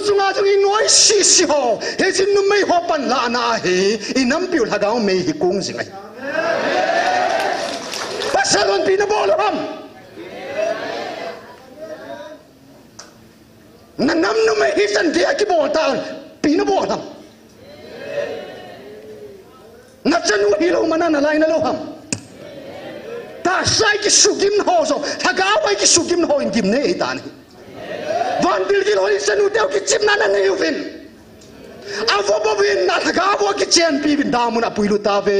chunga chung noi si ho he chin nu mei ho pan la na hi inam piu hagao mei hi kung zingai pasalon pina bolham nanam nu mei hi san dia ki bol taun pina bolham na chanu hi lo mana na lai na lo ham ta sai ki sugim ho so hagao ai ki sugim ho in kim ne ta ni van bil ki lo sanu teu ki chim na na ne uvin avo bovin na hagao ki chen pi bin da mun apui lu ta ve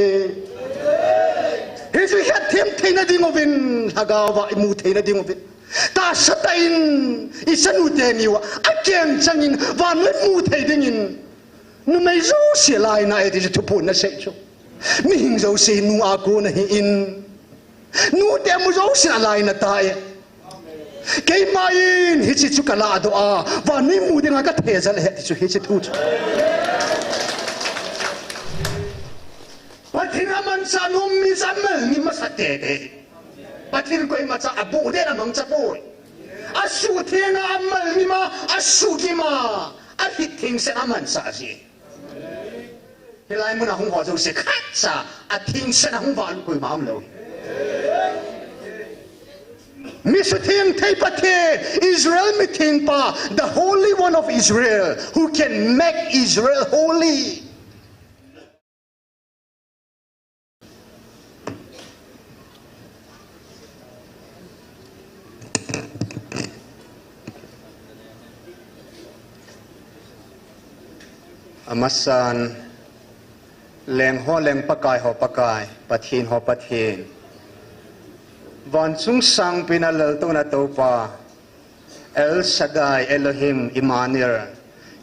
he ju het them theina ding ovin hagao wa mu theina ding ovin ta satain isanu te ni wa akem changin van le mu thei ding in nu mai zo se lai na e ti tu pun na se cho mi hing zo se nu a ko na hi in nu te mu zo se lai na ta e ke mai hi chi chu kala do a van ni mu ding ka the za le chu hi chi thu pathina man sa num mi samel ni masate de pathin ko ma cha abu de na mang cha bo asu thena amal ni ma asu ki ma a hit thing se aman sa si helai mun hong ho zo se khat sa a thing se na hong van ko ma am lo Misutim Tepate, Israel mitimpa, the Holy One of Israel, who can make Israel holy. Amasan, leng ho leng pakai ho pakai, pathin ho pathin. Van chung sang pinalal to na to pa El Shaddai Elohim Immanuel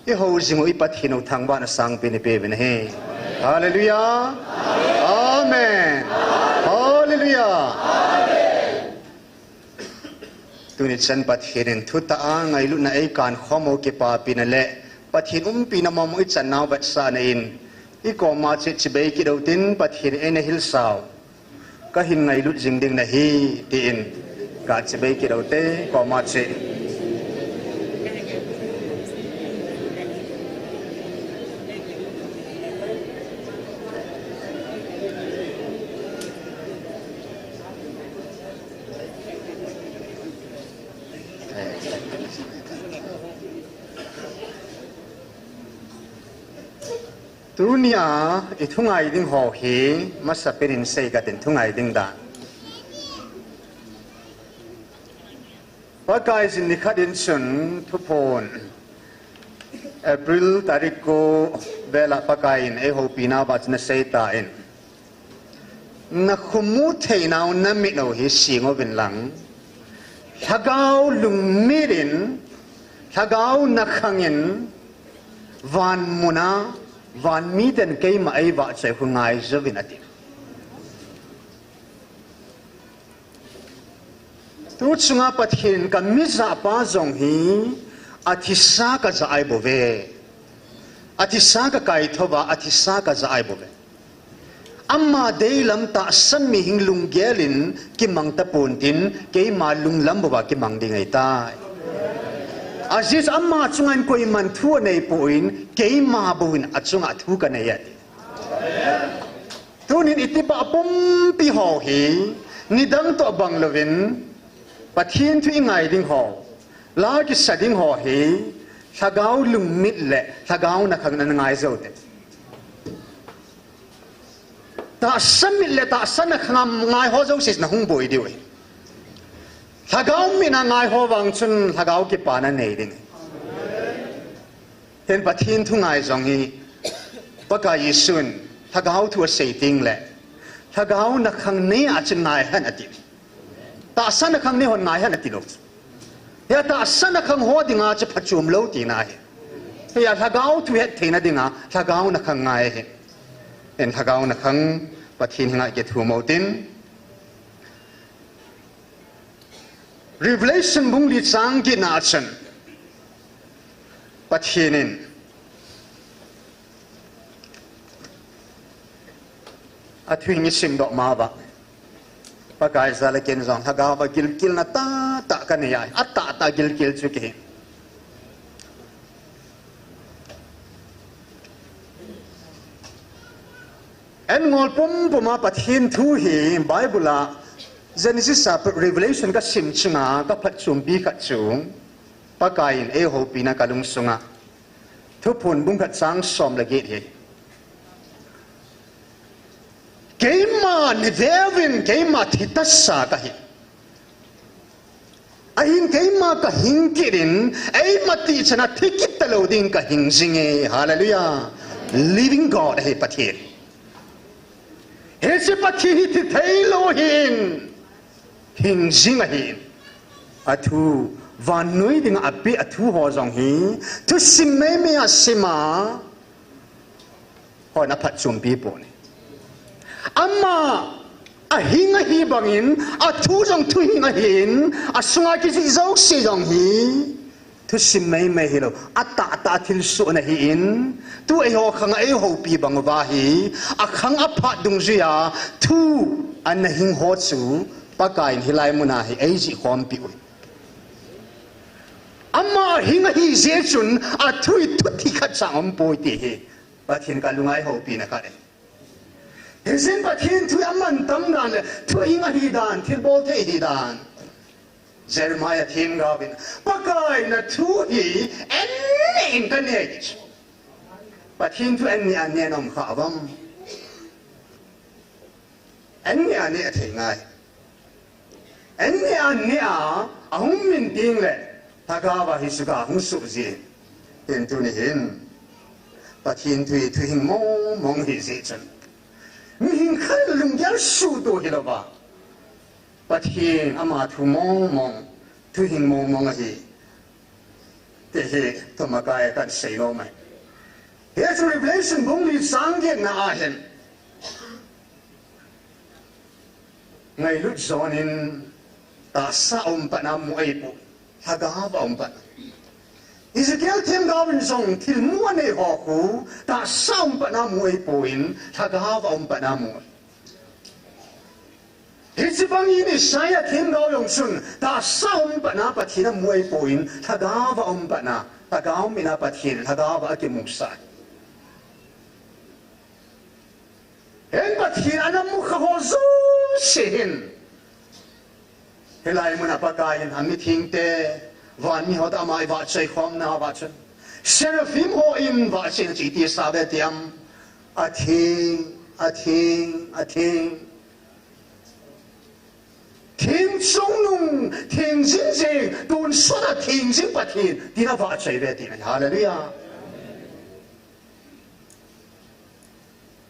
Iho zingo ipathin uthang ba na sang pinipe ben he Hallelujah Amen Hallelujah Amen Tunit san pathin thuta ngai lu na ai kan khomo ke pa pinale pathin pinamam it san naw bat sa na in iko ma che chibe ki do tin pathin ene hil saw ka hin ngai lut jing ding na hi ti in ka chibe ki do te ko ma che Dunia itu ngai ding ho hi masa perin sei ka ten thungai ding da pakai sin nikhadin sun thupon April tariko bela pakain e ho pina ba chna sei ta in na khumu theinau na mi no hi singo bin lang hagau lung mirin hagau na khangin van muna van mi den ke ma ai ba che hungai zovin ati tu chunga pathin ka mi za pa zong hi athisa ka za ai bove athisa ka kai thoba athisa ka za ai bove amma deilam ta san mi hing lung gelin ki mang ta pon tin ke ma lung lam ba ki mang ding ai tai Aziz amma chungan koi man thu nei poin ke ma buin achunga thu ka nei ati tunin itipa pum pi ho hi nidang to bang lovin pathin thu ingai ding ho la ki sading ho hi thagau lung mit le thagau na khang na ngai zo te ta san mit le ta san na kham ngai ho zo sis na hung boi di we Thagau mina ngai ho wang chun thagau ki pa na nei ding ten pathin thu ngai zong hi paka yisun thagau thu sei ting le thagau na khang ne a chen ngai han ati ta san na khang ne hon ngai han ati lo ya ta san na khang ho dinga che phachum lo ti na he ya thagau thu het theina dinga thagau na khang ngai he en thagau na khang pathin ngai ke thu mo tin Revelation bung li chang ki na chen pathinin athui ni sim do ma ba pakai zala ken zong haga ba gil gil na ta ta kan ya atta ta gil gil chu ki en ngol pum pat hin thu hi Bible Genesis Revelation ka sim chunga ka phat chum bi khat chung pakain e ho pina kalung sunga thu phun bung khat sang som la ge he keima ni devin keima thitassa ka hi ahin keima ka hingkirin ei mati chana thikit talo ding ka hingzinge hallelujah living God he pathir he se pathi thi thailo hin hingzinga hin athu vanui ding api athu ho jong hi tu simme me asima ho na phat chum pi po ni amma a hinga hi bangin a thu jong thu hinga hin a sunga ki si zo si jong hi tu sim mai mai hilo ata thil su na hi in tu e ho khang e ho pi bang wa hi a khang a pha dung zia thu an hing ho chu pakain hilai muna hi ei ji khom pi amma hinga hi je chun a thu tu thi kha chang poi ti hi pathin ka lungai ho pi na ka de Hezin pathin tu aman tam dan tu hinga hi dan thil bol the hi dan Jeremiah thin gavin pakai na tu hi en ka ne pathin tu en ni an ne nom kha bam en ni an ne the ngai en ni an ne a hum min ting le tagawa hi suka hum su ji ten tu ni hin pathin tu hing mong hi ji chen mình khăn lưng giáo su đồ hi lo ba bắt hiền ama thu mong thu hình mong hi te he to ma kai kan sei lo mai here's a revelation bung li sang ge na a hen ngai lut zonin ta sa pa na mu ai pu ha ga ba pa Ezekiel thêm gavin song til mua ne ho ku ta sam pa na mu e poin tha ga va pa na mu Hitsipang ini saya thêm gavin sun ta sam pa na pa thina mu e poin tha ga va pa na ta ga mi na pa thin tha ga va ke mu sa en pa thin ana mu kha ho zo sin helai mu na pa ka yin ami thing te Van mi hot amai va chai khom na va chen seraphim ho in va chen chi ti sa be tiam a thing thing song nung thing jin jing don so da thing jing pa thi ti na va chai be ti hallelujah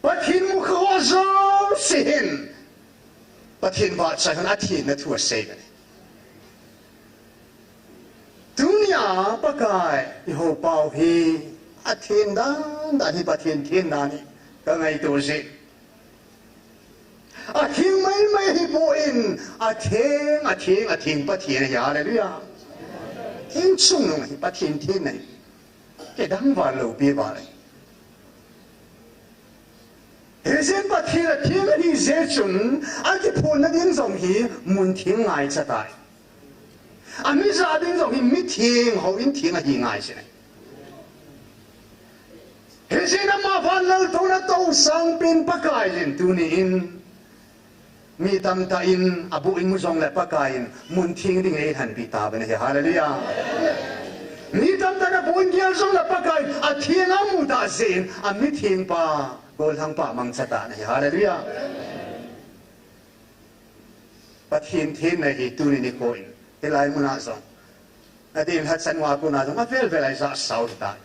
but hin mu kho zo sin but hin va chai na thi na thu se Dunia pakai iho pau hi athin dan hi pathin thiên dan hi ka ngai tu si athin mai hi po in athin pathin ya hallelujah thiên sung nong hi pathin thiên này ke dang va lo bi ba lai Hezin pathin athin hi je chun a ki phun na ding zong hi mun thiên ngai cha tai Ami sa ding zo hi mi thing ho in thing a hi ngai se ne he se na ma fan lal to na to sang pin pakai len tu ni in mi tam ta in abu in mu zong le pakai in mun thing ding e han pi ta ben he hallelujah mi tam ta na bu in gyal zong le pakai a thing a mu ta sin a mi thing pa gol hang pa mang cha ta ne hallelujah pathin thin ne hi tu ni ko in Hilai muna zong. Adin hat san wa ko na zong. Avel velai za sao ta.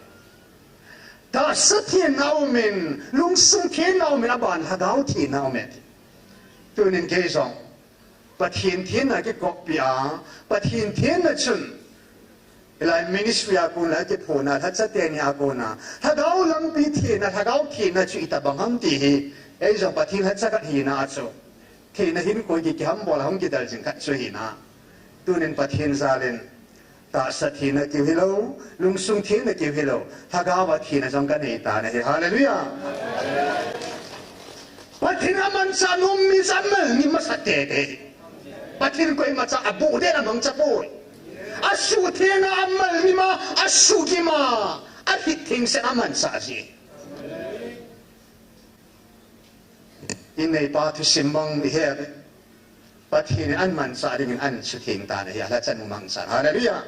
Ta sa thiên nao min lung sung thiên nao min aban hagao thiên nao min. Tunin ke zong. Pathin thiên na ke kok pia. Pathin thiên na chun. Hilai ministry ako na ke po na hat sa thiên ya ko na. Hagao lang pi thiên na hagao thiên na chu itabangam ti hi. E zong pathin hat sa kat hi na acho. Thiên na hin ko ki ham bola hong ki dal jing kat chu hi na. Tunin pathin zalin ta sa thina ki hilo lung sung thina ki hilo hagawa thina jong ka nei ta ne hallelujah pathin aman sa num mi samal ni masate de pathin ko ma cha abu de na mang cha po asu thina amal ni ma asu ki ma a thing se aman sa ji in nei pa thu simang ni he pathin an man sa ring an su thing ta ne ya la chan mang sa hallelujah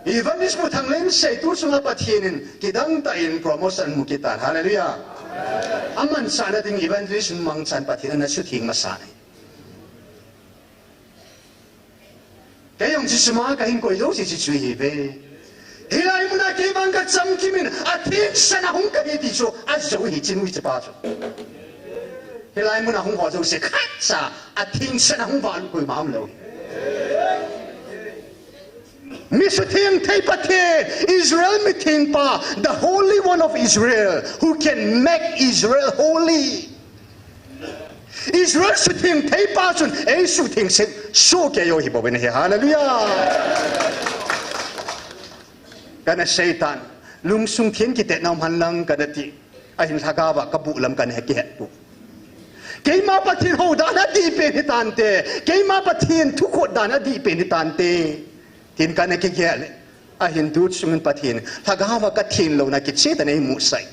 even this mu thang len sei tu sunga pathin kidang ta in promotion mu kita hallelujah aman sa na ding evangelism mang chan pathin na su thing ma sa ne cái ông chỉ mà cái hình coi đâu chỉ chú ý về, hiện nay muốn cái bằng cái chăm kim mình, thiên sinh là không cái gì cho, dấu hiệu chính quy chế bao cho, hiện nay muốn không họ就是看啥，thiên sinh là không vào coi mà không lâu, mình sẽ thiên thấy bất thế, Israel mình thiên pa, the Holy One of Israel, who can make Israel holy. Israel sự thiên thấy ba xuân ấy sự thiên sinh số cái yêu hiệp bên này hallelujah cái này Satan lung sung thiên cái tết nam hành lang cái này anh thắc vào cái bộ làm cái này cái bộ cái mà bắt thiên hồ đàn đi bên tàn tê cái mà bắt thiên thu khốt đàn đi bên tàn tê thiên cái này cái này anh tu sung bắt thiên thắc vào cái thiên lâu này cái chết này mu sai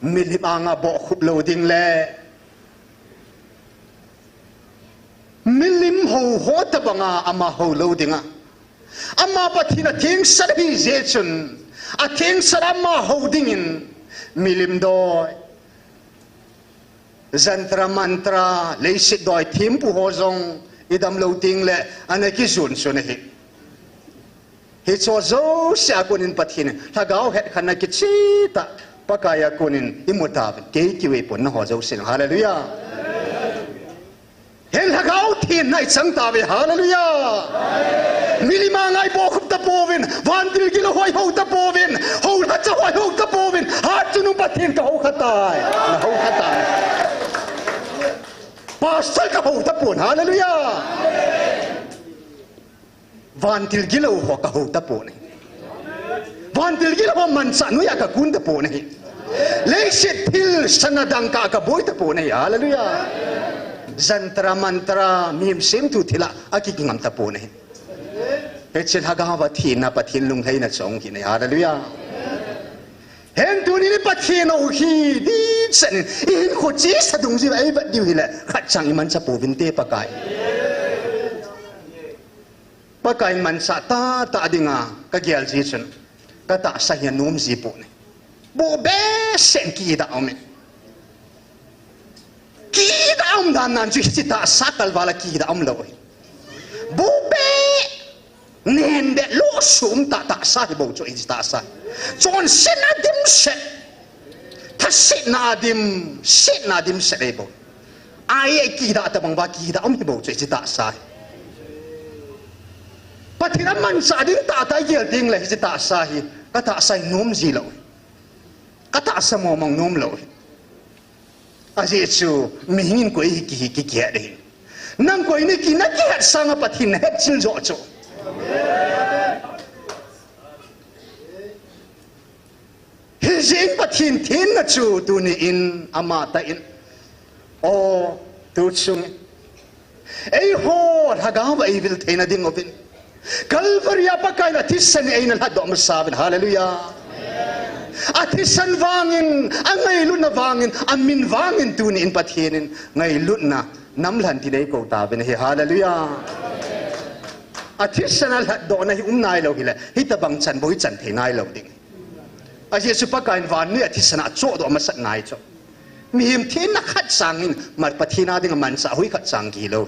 milim anga bo khup loading le milim ho ta banga ama ho loadinga ama pathina thing sar hi jechun a thing sarama holding in milim do jantra mantra leisit doi thim pu hozong idam loading le anaki zun sun hi cho zo sha kunin pathina thagau het khana ki chita pakaya kunin imutab ke kiwe pon na ho zo sin hallelujah hel hagau thin nai chang ta ve hallelujah milima ngai bo khup ta povin van dil gilo hoi ho ta povin ho la cha hoi ho ta povin ha chunu pathin ka ho khatai na ho khatai pasal ka ho ta pon hallelujah van dil gilo ho ka ho ta pon van dil gilo man sa nu ya ka kun ta pon hi leisit thil sanadang ka ka boy ta pon hi hallelujah jantra mantra mim sim tu thila aki ngam ta pon hi echel hagawa thina pathin lung theina chong ki ne hallelujah hen tu ni pathin o hi di chen in kho chi sadung ji ai ba diu hi la khat chang man cha povin te pakai pakai man sa ta dinga ka gyal ji chen ka ta sa hian num ji pu ne bo be sen ki da ome ki da om dan nan ji ta sakal wala ki da om lo bo be nên để lỗ sum ta sa thì bầu cho ít ta sa chọn xin adim set ta xin adim set đấy bầu ai kỳ đã ta bằng ba kỳ đã ông thì bầu cho ít ta sa bắt thì nó man sa đến ta giờ tiếng lại ít ta sa hi cái ta sa nôm gì lâu cái ta sa mò mong nôm lâu à gì chú mình nhìn quay kỳ kia đấy năng quay này kỳ nó kia sang bắt thì hết chịu rõ chỗ Hizin pathin thin na chu tu ni in ama ta in o tu chung ei ho hagawa ei vil theina ding ovin kalvaria pakai na thisan ei na hadom sabin hallelujah athisan wangin angai lu na wangin amin wangin tu ni in pathinin ngai lu na namlan ti dei ko ta ben he hallelujah athisanal do na hi nai lo hila hitabang chan boi chan the nai lo ding a jesu pakain van ni athisana cho do ma sat nai cho mi him thin na khat sangin mar pathina ding man sa hui khat sang ki lo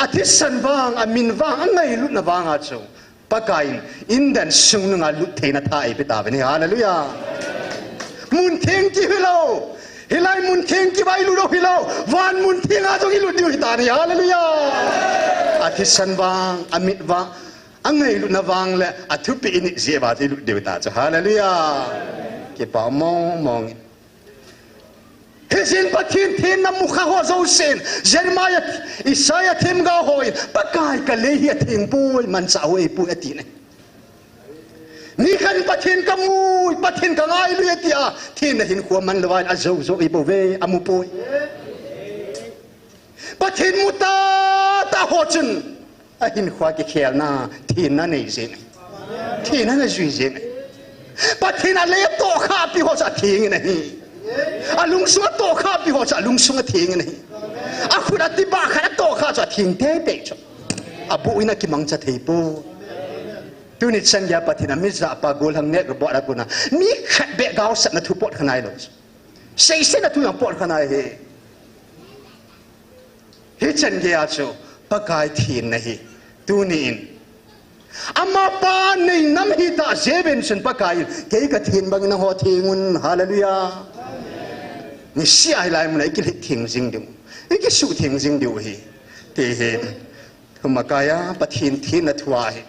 athisan wang amin wang angai lu na wang a cho pakain indan sung nga lu the na thai pe ta ben hallelujah mun theng ki hilo hilai mun theng ki bai lu lo hilo van mun theng a to ki lu diu ta ni hallelujah athisan wang amit wang angai lu na wang le athupi ini jeba ti lu devata cha hallelujah ke pa mong hezin pathin thin na mukha ho zo sen jeremiah isaiah them ga hoi pakai ka le hi thing pui man sa hoi pu ati ne ni kan pathin ka mu pathin ka ngai lu ati a thin na hin kho man lawai a zo zo i bo ve amu pui pathin muta ta ho chun a hin khwa ki khel na thin na nei zin thin na zui zin pathin a le to kha pi ho sa thing ne hi alung sunga to kha pi ho cha lung sunga thing nei a khura ti ba kha to kha cha thing te te cho abu ina ki mang cha thei po tu ni chan ya pathina mi za pa gol hang ne ro bo ra kuna mi khat be gaw sat na thu pot khanai lo sei se na tu yang pot khanai he chan ya cho pakai thin nahi tu ni in ama pa nei nam hi ta seven sun pakai ke ka thin bang na ho thingun hallelujah ni si ai lai mun ai ki thing jing du ai ki su thing jing du hi te he thuma kaya pathin thin na thwa hi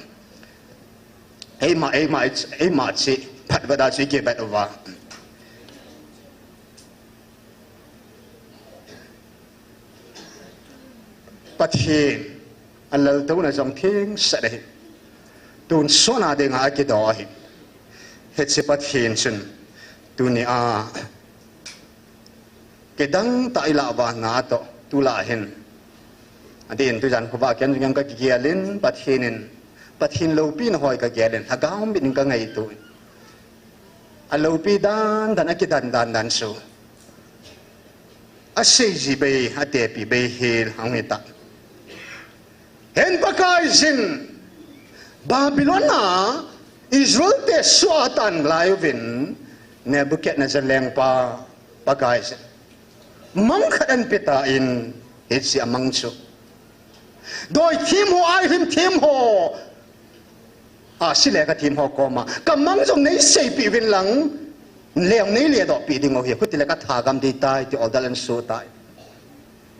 ai ma chi phat vada chi ke bat wa pathin alal to na jong thing sa de tun sona de nga ki do hi het se pathin chun tu ni a ke dang ta ila wa na to tu la hen adin tu jan ko ba ken yang ka ki alin pathin lo pi na hoi ka gelen ha ga hom bin ka ngai tu a lo pi dan ki dan su a sei ji be ha te pi be hil hang ta hen pakai sin Babylona Israel te suatan laivin Nebuchadnezzar leng pa pakai sin mang khadan pita in hitsi amang chu doi thim ho ai thim ho sile ka thim ho koma kamang jong nei sei pi win lang leong nei le do pi ding ho hi khutile ka tha gam di tai ti odal an so tai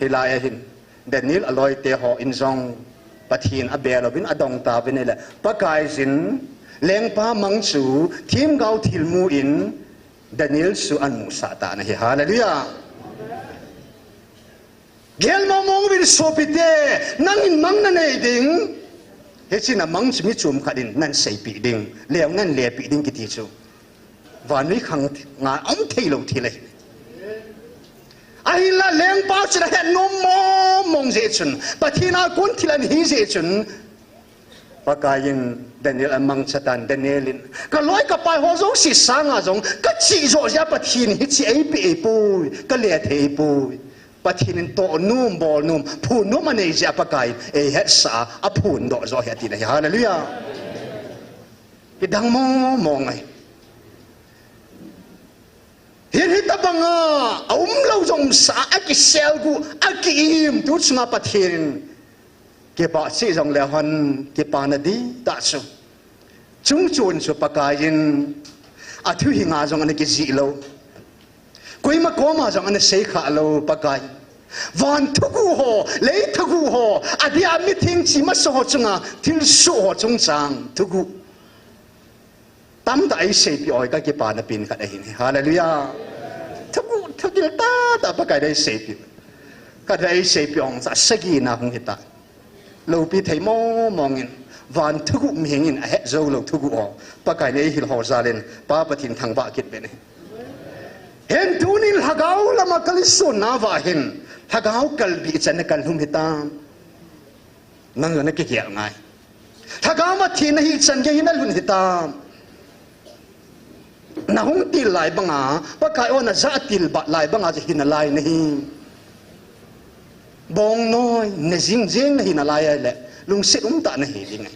hilaya hin Daniel aloi te ho in jong pathin abel bin adong ta bin le pakai sin leng pa mang chu thim gau thil mu in Daniel su an mu sa ta na hi hallelujah gel ma mong bin so pite nang in mang na nei ding he chi na mang chmi chum khadin nan sei pi ding leong nan le pi ding ki ti chu van wi khang nga om thei lo thi le ai la leng pa chra he no mo mong je chun pathina kun thilan hi je chun pakayin Daniel amang chatan Danielin ka loi ka pai ho zo si sanga jong ka chi zo ja pathin hi chi ai pi pu ka le thei pu pathin to num bol num phu no mane ja pakai e het sa a phun do zo he ti na hallelujah ki dang mo mo ngai hiền hít ta bằng lâu dòng xã cái sel gu cái im tu chunga pathin cái bà sĩ dòng lệ hòn cái bà na đi ta su chúng chuồn su pakayin thu hi nga dòng anh cái gì lâu quay mà có mà dòng anh say khá lâu pakai van thugu ho lấy thugu ho đi meeting chỉ mà so chunga til so chung chang thugu tam đại sei pi oi ka ki pa na pin ka dai hallelujah thugu ta pakai dai sei pi ka dai sei pi ong sa sagi na hong hita lo pi thei mo mongin van thugu mihingin a he zo lo thugu o pakai nei hil ho zalen pa pathin thang ba kit be ne hen tunin hagau lama kaliso na wa hin hagau kalbi chan kal hum hita nang na ke kial ngai hagau ma thin hi chan ge hin lun hita na hung til lai banga pakai ona za til ba lai banga je hin lai nahi bong noi ne jing jing hin lai le lung sit ta na hi ding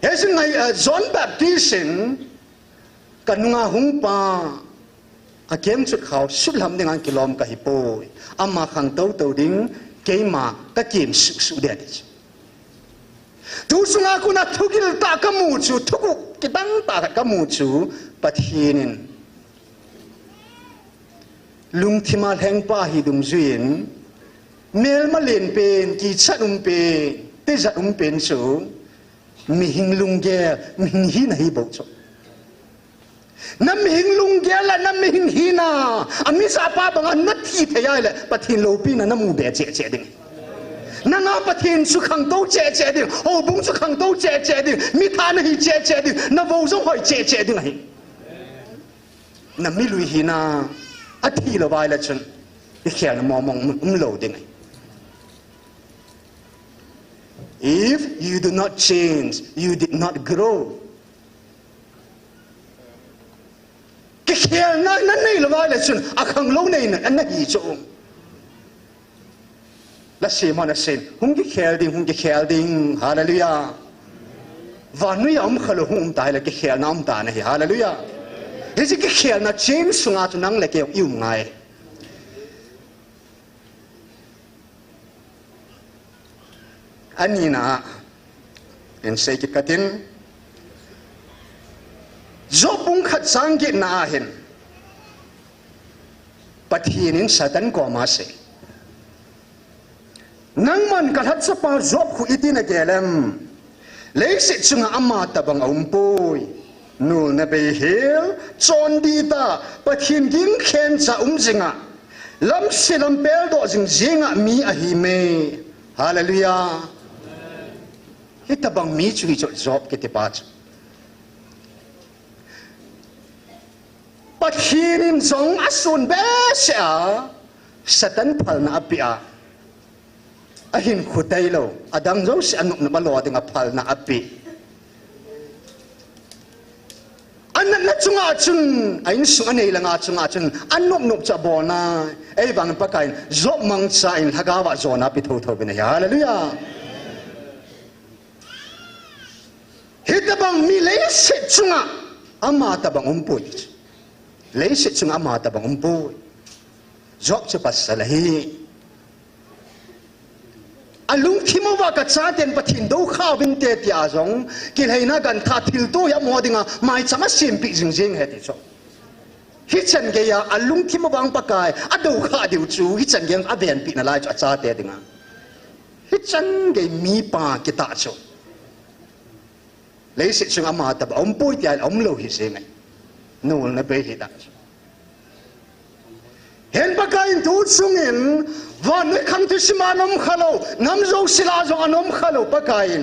hesin ngai John Baptist kanunga hung pa a kem chut khaw sulam ding an kilom ka hipoi amma khang to ding keima ka kim su de tu sunga kuna thugil ta ka mu chu thugu kitang ta ka mu chu pathinin lung thima heng pa hi dum zuin mel ma len pen ki chatum pe te zatum pen chu mi hing lung ge mi hi na hi bo chu nam hing lung ge la nam hing hi na ami sa pa bang na thi thaya le pathin lo pi na namu be che ding nanga pathin su khang to che ding ho bung su khang to che ding mi tha na hi che ding na vo zo hoi che ding hi na mi lui hi na a thi lo vai la chun i khel na mo mong lo ding if you do not change you did not grow chun akhang lo nei na an hi chu la si mon asin hung ki khel ding hallelujah van nu yam khalo hum tai la ki khel nam ta na hi hallelujah hi ki khel na chen sunga tu nang le ke yu ngai anina en sei ki katin zobung khat sang ki na hin pathinin satan ko ma se nang man kalat sa pa zob khu itina gelem leisi chunga ama tabang umpoi nul na be hel chon di ta pathin ging khen cha jinga lam silam pel do jing jinga mi a hi me hallelujah hitabang mi chui job ke te pa pathin zong asun be sha satan phal na apia ahin khutay lo adang zo si anuk na malo ating apal na api anan na chunga chun ayin sunga nei langa chunga chun anuk nuk cha bona ei bang pakain zo mang cha in hagawa zona pi tho tho bina hallelujah hitabang mi leise chunga ama tabang umpoi leise chunga ama tabang umpoi zo cha pasalahi alung khimawa ka chaten pathin do khaw bin te tia zong kilheina gan tha thil to ya modinga mai chama simpi jingjing he ti cho hi chan ge ya alung khimawang pakai ado kha diu chu hi chan geng aben pi na lai cha cha te dinga hi chan ge mi pa ki ta cho lấy sự chung ama tập ông bôi tiệt ông lâu hi se ngai nul na be hi da hen pakai tu chungin van noi kham tu sima nom khalo nam zo sila zo anom khalo pakain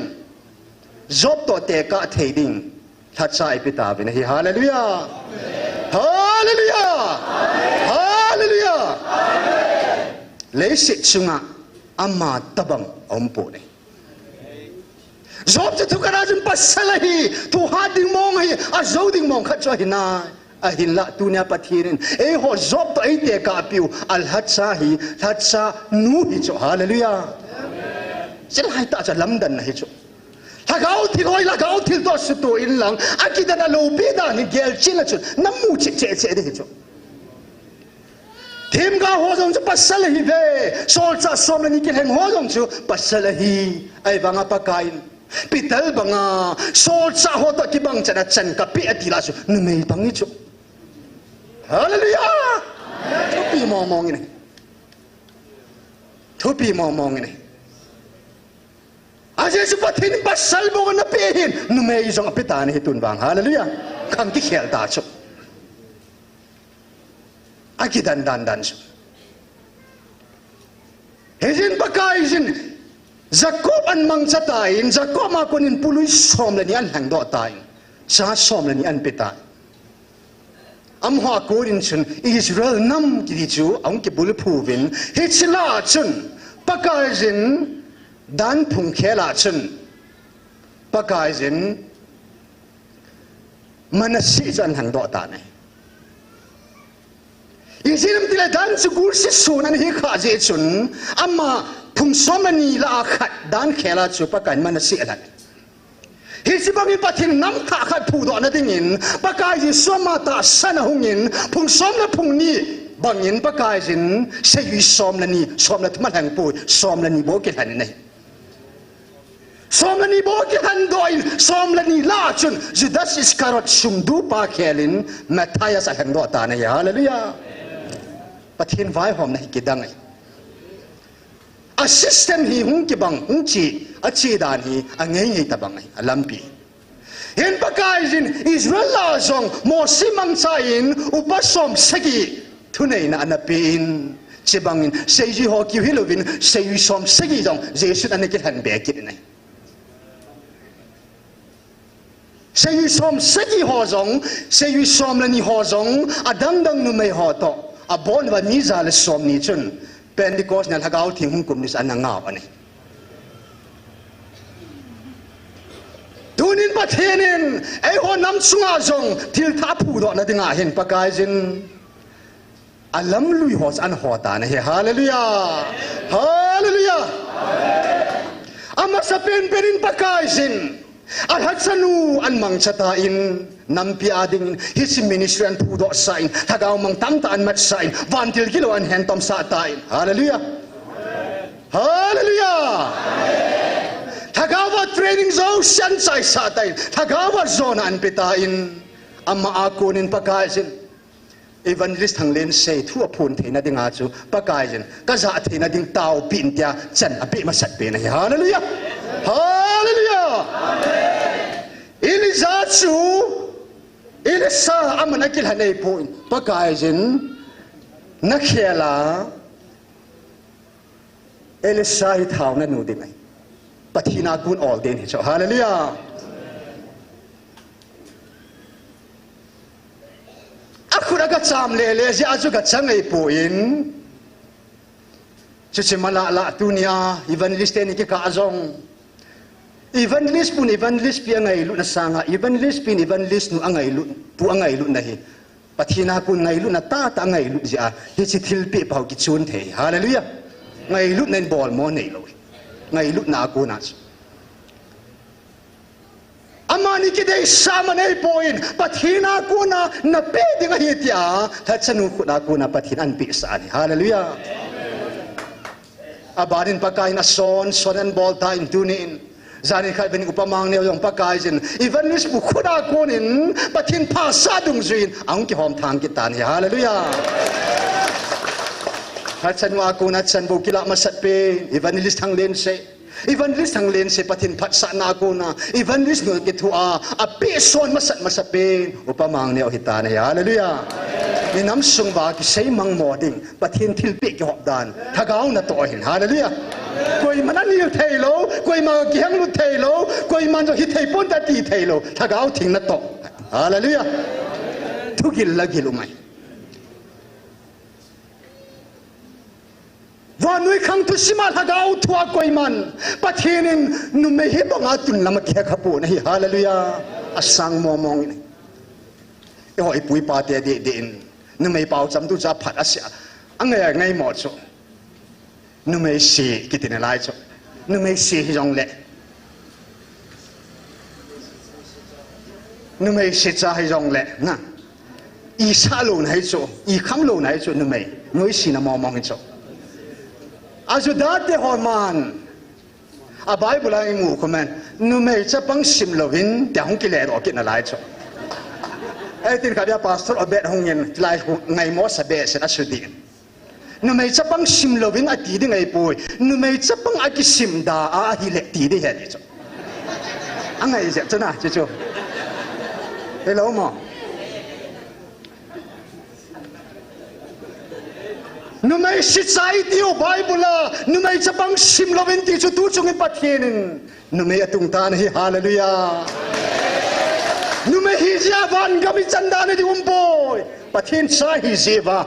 job to te ka theding that sai pita bin hi hallelujah hallelujah hallelujah le sit chunga amma tabang ompo ne job tu kana jum pasalahi tu hading mong hi a zoding mong khat cho hina ahin la tunya pathirin e ho job to ai te ka piu al hatsa hi hatsa nu hi cho hallelujah sil hai ta cha lamdan na hi cho hagau thil hoi la gau thil to su to in lang akida na lo bi da ni gel chila chu namu che che che de hi cho thêm ga ho jong chu pasalahi ve sol cha som ni ki heng ho jong chu pasalahi ai banga pakain pital banga sol cha ho to ki bang chana chan ka pi atila chu nu mei bang ni chu hallelujah thupi mong ini thupi mong ini aje su pathin pasal bo na pe hin nu mei jong apita ni tun bang hallelujah khang ki khel ta chu aki dan chu hejin pakai jin Jacob an mang chatain Jacob ma konin pului som la ni an hang do tai cha som la ni an pita am ha korin chun Israel nam ki chu ang ki bul phuvin hichla chun pakai jin dan phung khela chun pakai jin manasi jan hang do ta ne Isim tila dan sugur si sunan hi kha je chun amma phung somani la khat dan khela chu pakai manasi alan hi sibangi pathin nam kha khat phu do na dingin pakai ji soma ta sana hungin phung som na phung ni bangin pakai jin se yu som na ni som na thman hang pu som na ni bo ke han nei som na ni bo ke han doin som na ni la chun judas iskarot sumdu pa khelin matthias hang do ta ne hallelujah pathin vai hom na ki dang ai a system hi hung ki bang hung chi a chi dan hi a ngei ngei ta bang ai alampi hen pakai jin Israel la zong mo simang chain upasom sagi thunei na anapin chibangin seiji ho ki hilovin sei som sagi jong jesu an ki han be ki nei sei som sagi ho jong sei som la ni ho jong adang dang nu mai ho to abon wa ni za le som ni chun Pentecost na hagaw thing hung kum ni san nga ani tunin pathenin ai ho nam chunga jong thil tha phu do na dinga hen pakai jin alam lui hos an hota na he hallelujah hallelujah ama sa penin pakaisin alhatsanu an mangchatain nampi ading his ministry an pudo sain tagaw mang tamta an mat sain vantil kilo an hentom sa tain hallelujah hallelujah tagawa training zone siyan say sa tain tagawa zona an pitain ama akunin pakaisin evangelist hang len say thu apun theina ding achu pakaisin kaza theina ding tau pin tia chan ape masat pe na hallelujah hallelujah Elizatsu Elisa amanakil hanay po pakaisin nakhela Elisa hitaw na nudin ay pathina kun all din so hallelujah ako nagatsam lele si azu gatsam ay po in si malala tunia evangelist ni kikazong evangelist pun evangelist pi angai lu na sanga evangelist pin evangelist nu angai lu pu angai lu na hi pathina kun ngai lu na ta angai lu ja hi chi thil pe pau ki chun the hallelujah ngai lu nen bol mo nei lo ngai lu na ko na amani ki dei samane point pathina ko na pe ding hi tia thachanu ko na ko na pathinan pi sa ni hallelujah abarin pakain na sonan bol time tunin zani khai ben upamang ne yong pakaisin evangelist bu khuda konin pathin pha sadung zuin ang ki hom thang ki tan hallelujah hachan wa ko na chan bu kila masat pe evangelist hang len se pathin phat sa na ko na evangelist no ki thua a pe son masat pe upamang ne hitan hallelujah ni nam sung ba ki sei mang moding pathin thil pe ki hop dan thagaw na to hin hallelujah koi manani thailo koi ma kyang lu thailo koi man jo hi thaipon ta ti thailo thagaw thing na to hallelujah thugil lagil umai vanui khang tu sima thagaw thua koi man pathinin nu me hi bonga tun lama khe khapu na hi hallelujah asang momong ni e hoi pui pa te de in nu me pau cham tu cha phat asya angai mo cho nu me si kitin lai cho nu me si jong le nu me si cha jong le na i sa lo nai cho i kham lo nai cho nu me noi si na mo mong cho azu da te horman a bible ai mu comment nu me cha pang sim lovin te hong ki le ro kin lai cho ai tin ka dia pastor obet hong yen lai ngai mo sa be se na su din nu mei chapang sim lovin ati ding ai poi nu mei chapang aki sim da a hi le ti de he ni cho angai je chana chu chu hello mo nu mei si chai ti o bible nu mei chapang sim lovin ti chu tu chung i pathin nu mei atung ta hi hallelujah nu mei hi ja van gami chanda ne di umpoi pathin chahi zeva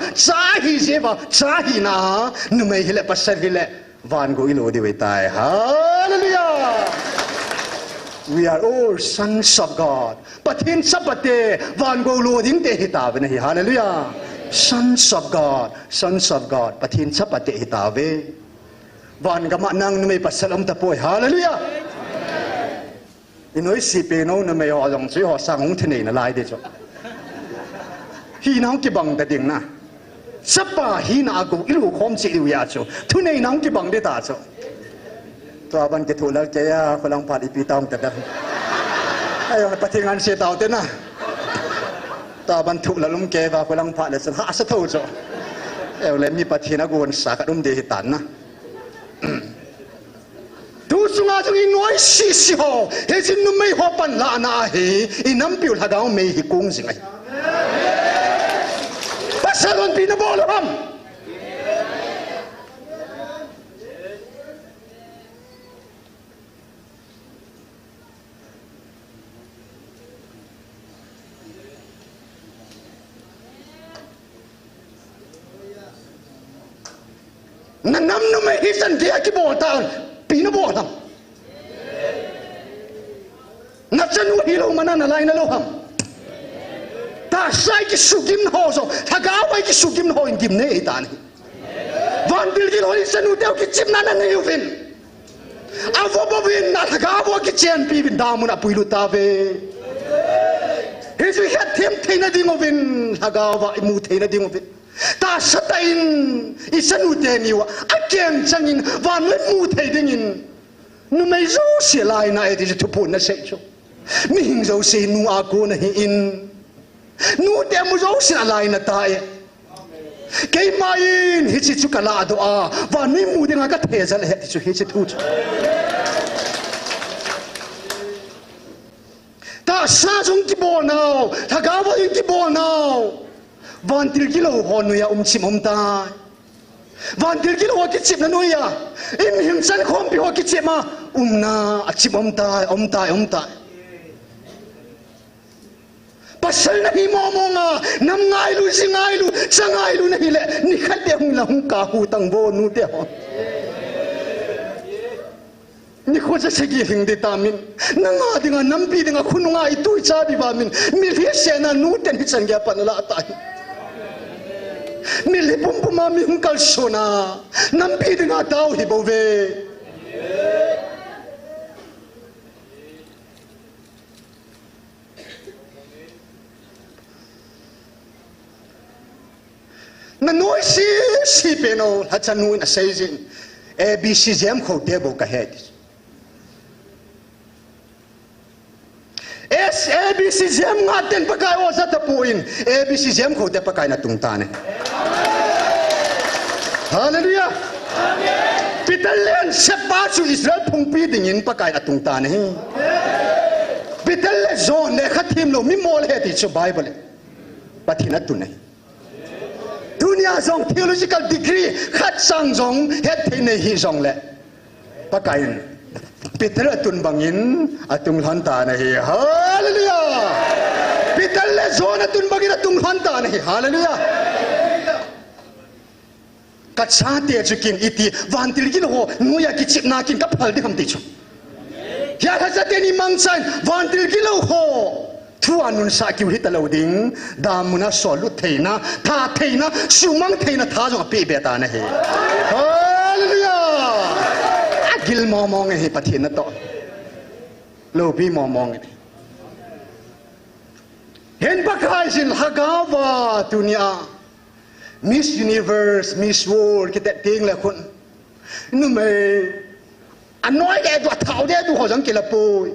chahi na nu mai hile pasar hile van go ilo di wetai hallelujah we are all sons of god pathin sapate van go lo ding te hitawe na hi hallelujah sons of god pathin sapate hitawe van gama nang nu mai pasalam ta poi hallelujah inoi si pe no nu mai ho jong chui ho sang hong thine na lai de cho hi nang ki bang da ding na sapa hi na go ilu khom chi lu ya cho thu nei nang ki bang de ta cho to ban ke thu la ke ya kholang phat ipi taung ta da ai on pathingan se taw te na ta ban thu la lum ke wa kholang phat le san ha sa tho cho eu le mi pathina gon sa ka dum de hi tan na tu sunga chung i noi si ho he jin nu mei ho pan la na he i nam piu la daw mei hi kung sing ai pasalon pinabolam nanam nu mei hi san dia ki bol ta pinabolam na chanu hilo mana na lai na loham ta ta sai ki sugim ho so thaga wai ki sugim ho in kim ne ta ni van bil ki loi sanu teu ki chim na na ne uvin avo bovin na thaga wo ki chen pi bin da mun apui lu ta ve he ju het them theina ding ovin thaga wa mu theina ding ovin ta satain isanu te ni wa akem changin van le mu thei ding in nu mai zo se lai na e ti tu pun na se cho mi hing zo se nu a ko na hi in nu te mu zo se lai na ta e ke mai hi chi chu kala do a van ni mu ding a ka the za le chu hi chi thu ta sa jong ki bo now ta ga wa ki bo now van til ki lo ho nu ya chim ta van til ki lo ki chim na nu ya im him san khom pi ho ki chim ma na a chim ta pasal na hi mo nga nam ngai lu si ngai lu sangai lu na hi le ni khat te hung la hung ka hu tang bo nu te ho ni kho sa segi hing de ta min na nga dinga nam pi dinga khunu nga i tu cha bi ba min mi hi se na nu ten hi chan gya pan la ta mi le pum pum ma mi hung kal sona nam pi dinga tau hi bo ve na noi si peno ha chanu na seizin abc jam kho tebo ka head abc jam ngaten pakai o sa tapuin abc jam kho te pakai na tungta ne hallelujah amen pitalen sepa chu israel phungpi dingin pakai na tungta ne pitale zone le khathim lo mi mol he ti chu bible pathina tu nei dunia zong theological degree khat sang zong het thei nei hi zong le pakain peter atun bangin atung han ta nei hallelujah peter le zon atun bangin atung han ta nei hallelujah katsa te chukin iti vantil kin ho nuya ki chip na kin ka phal de ham ti chu ya tha te ni mangsan vantil kin ho thu anun sa ki hit lo ding damuna solu theina tha theina sumang theina tha jo pe be ta na he hallelujah agil mo mong he pathin na to lo bi mo mong hen bakai sin hagawa dunia miss universe miss world ki te ting la khun nu me anoi de do thau de du ho jang ki la poi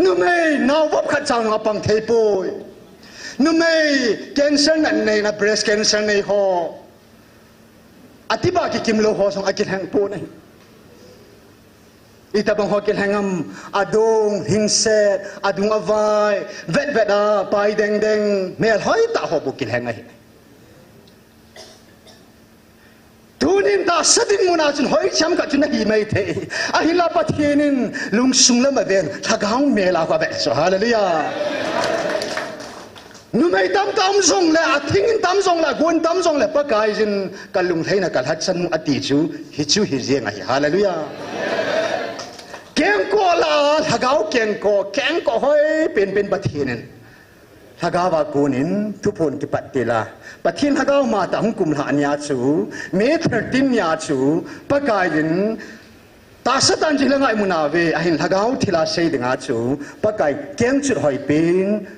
nu mei nau vop khat chang apang thei poi nu mei cancer nan nei na breast cancer nei ho atiba ki kim lo ho song akil hang po nei ita bang ho kil hangam adong hinset adung avai vet vet a pai deng deng mel hoi ta ho bu kil hang ai tunin ta sadin muna chun hoi cham ka chun hi mai the a hila pathinin lungsung lam aven thagang mela ka be so hallelujah nu mai tam zong le a thingin tam zong la gon tam zong le pa kai jin kalung theina kal hat san ati chu hi jeng ai hallelujah keng ko la thagau keng ko hoi pen pathinin hagawa kunin tupon ki patila pathin hagaw ma ta hungkum la anya chu me 13 ya chu pakayin ta satan jilangai munawe ahin hagaw thila sei dinga chu pakai keng chut hoi pin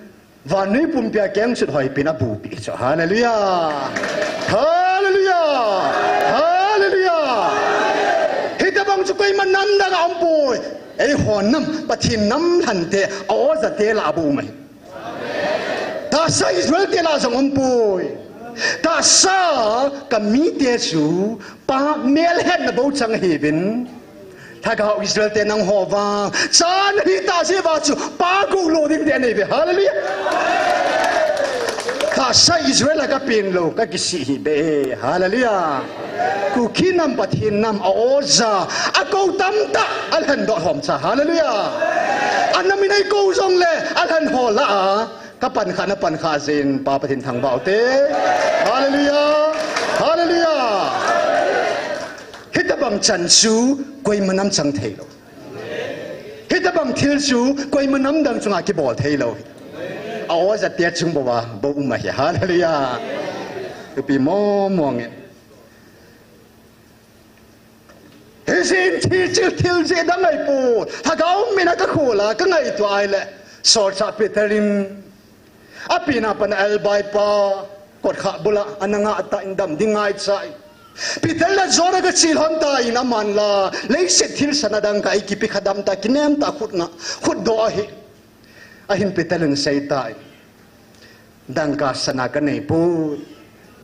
vanui pumpia keng chut hoi pin abu pi chu hallelujah hallelujah hallelujah hitabang chu koi manam daga ampoi ei honam pathin nam hante awaza te la abu mai ta sa Israel te la zong ampoi ta sa kami te chu pa mel het na bo chang hebin ta ga Israel te nang ho wa chan hi ta se ba chu pa gu lo ding te nei be hallelujah ta sa Israel ka pin lo ka ki si be hallelujah ku kinam pathin nam oza ako tam ta alhan do hom cha hallelujah anaminai ko zong le alhan ho la kapan kha zin pa pathin thang bao te hallelujah hallelujah hitabang chan chu koi manam chang thei lo hitabang thil chu koi manam dang chunga ki bol thei lo awas at tia chung bawa bo umma hi hallelujah pi mo mong Hesin til je da ngai pu hagau mina ka khula ka ngai tu ai le sor cha peterin apina pan al bai pa kot kha bula ananga ta indam dingai chai Peter la zora ga chil hon ta ina man la lei se thil sanadang ka iki pi khadam ta kinem ta khut nga khut do hi ahin Peter len sei tai dang ka sana ka nei pu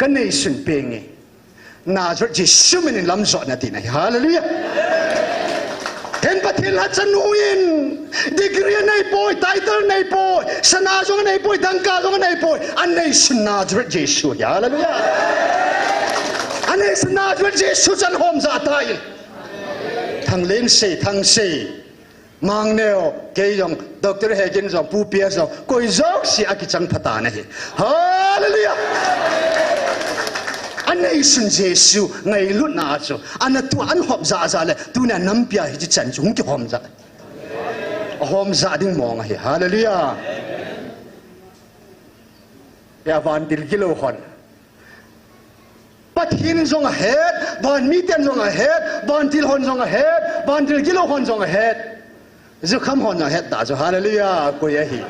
ka nei sun pengi na zo ji sumin lam zo na ti na hallelujah ten pathil ha chanuin degree nei poi title nei poi sana zo nei poi dang ka zo nei poi an nei sun na zo jesu hallelujah anh是拿着这书真红在带，thằng lên xe thằng xe mang neo cái dòng doctor hay cái dòng pu bia dòng coi dốc xe cái chân phát này, hallelujah. Anh ấy xin Giêsu ngày lúc nào cho anh tu anh học ra lại tu này nắm bia cái chân chúng cái hom ra đinh mong hay hallelujah. Ya van til kilo hon. Pathin zong ahead, ban miten zong ahead, ban til hon zong ahead, ban til kilo hon zong ahead. Zu kham hon ahead ta zo hallelujah ko ye hi.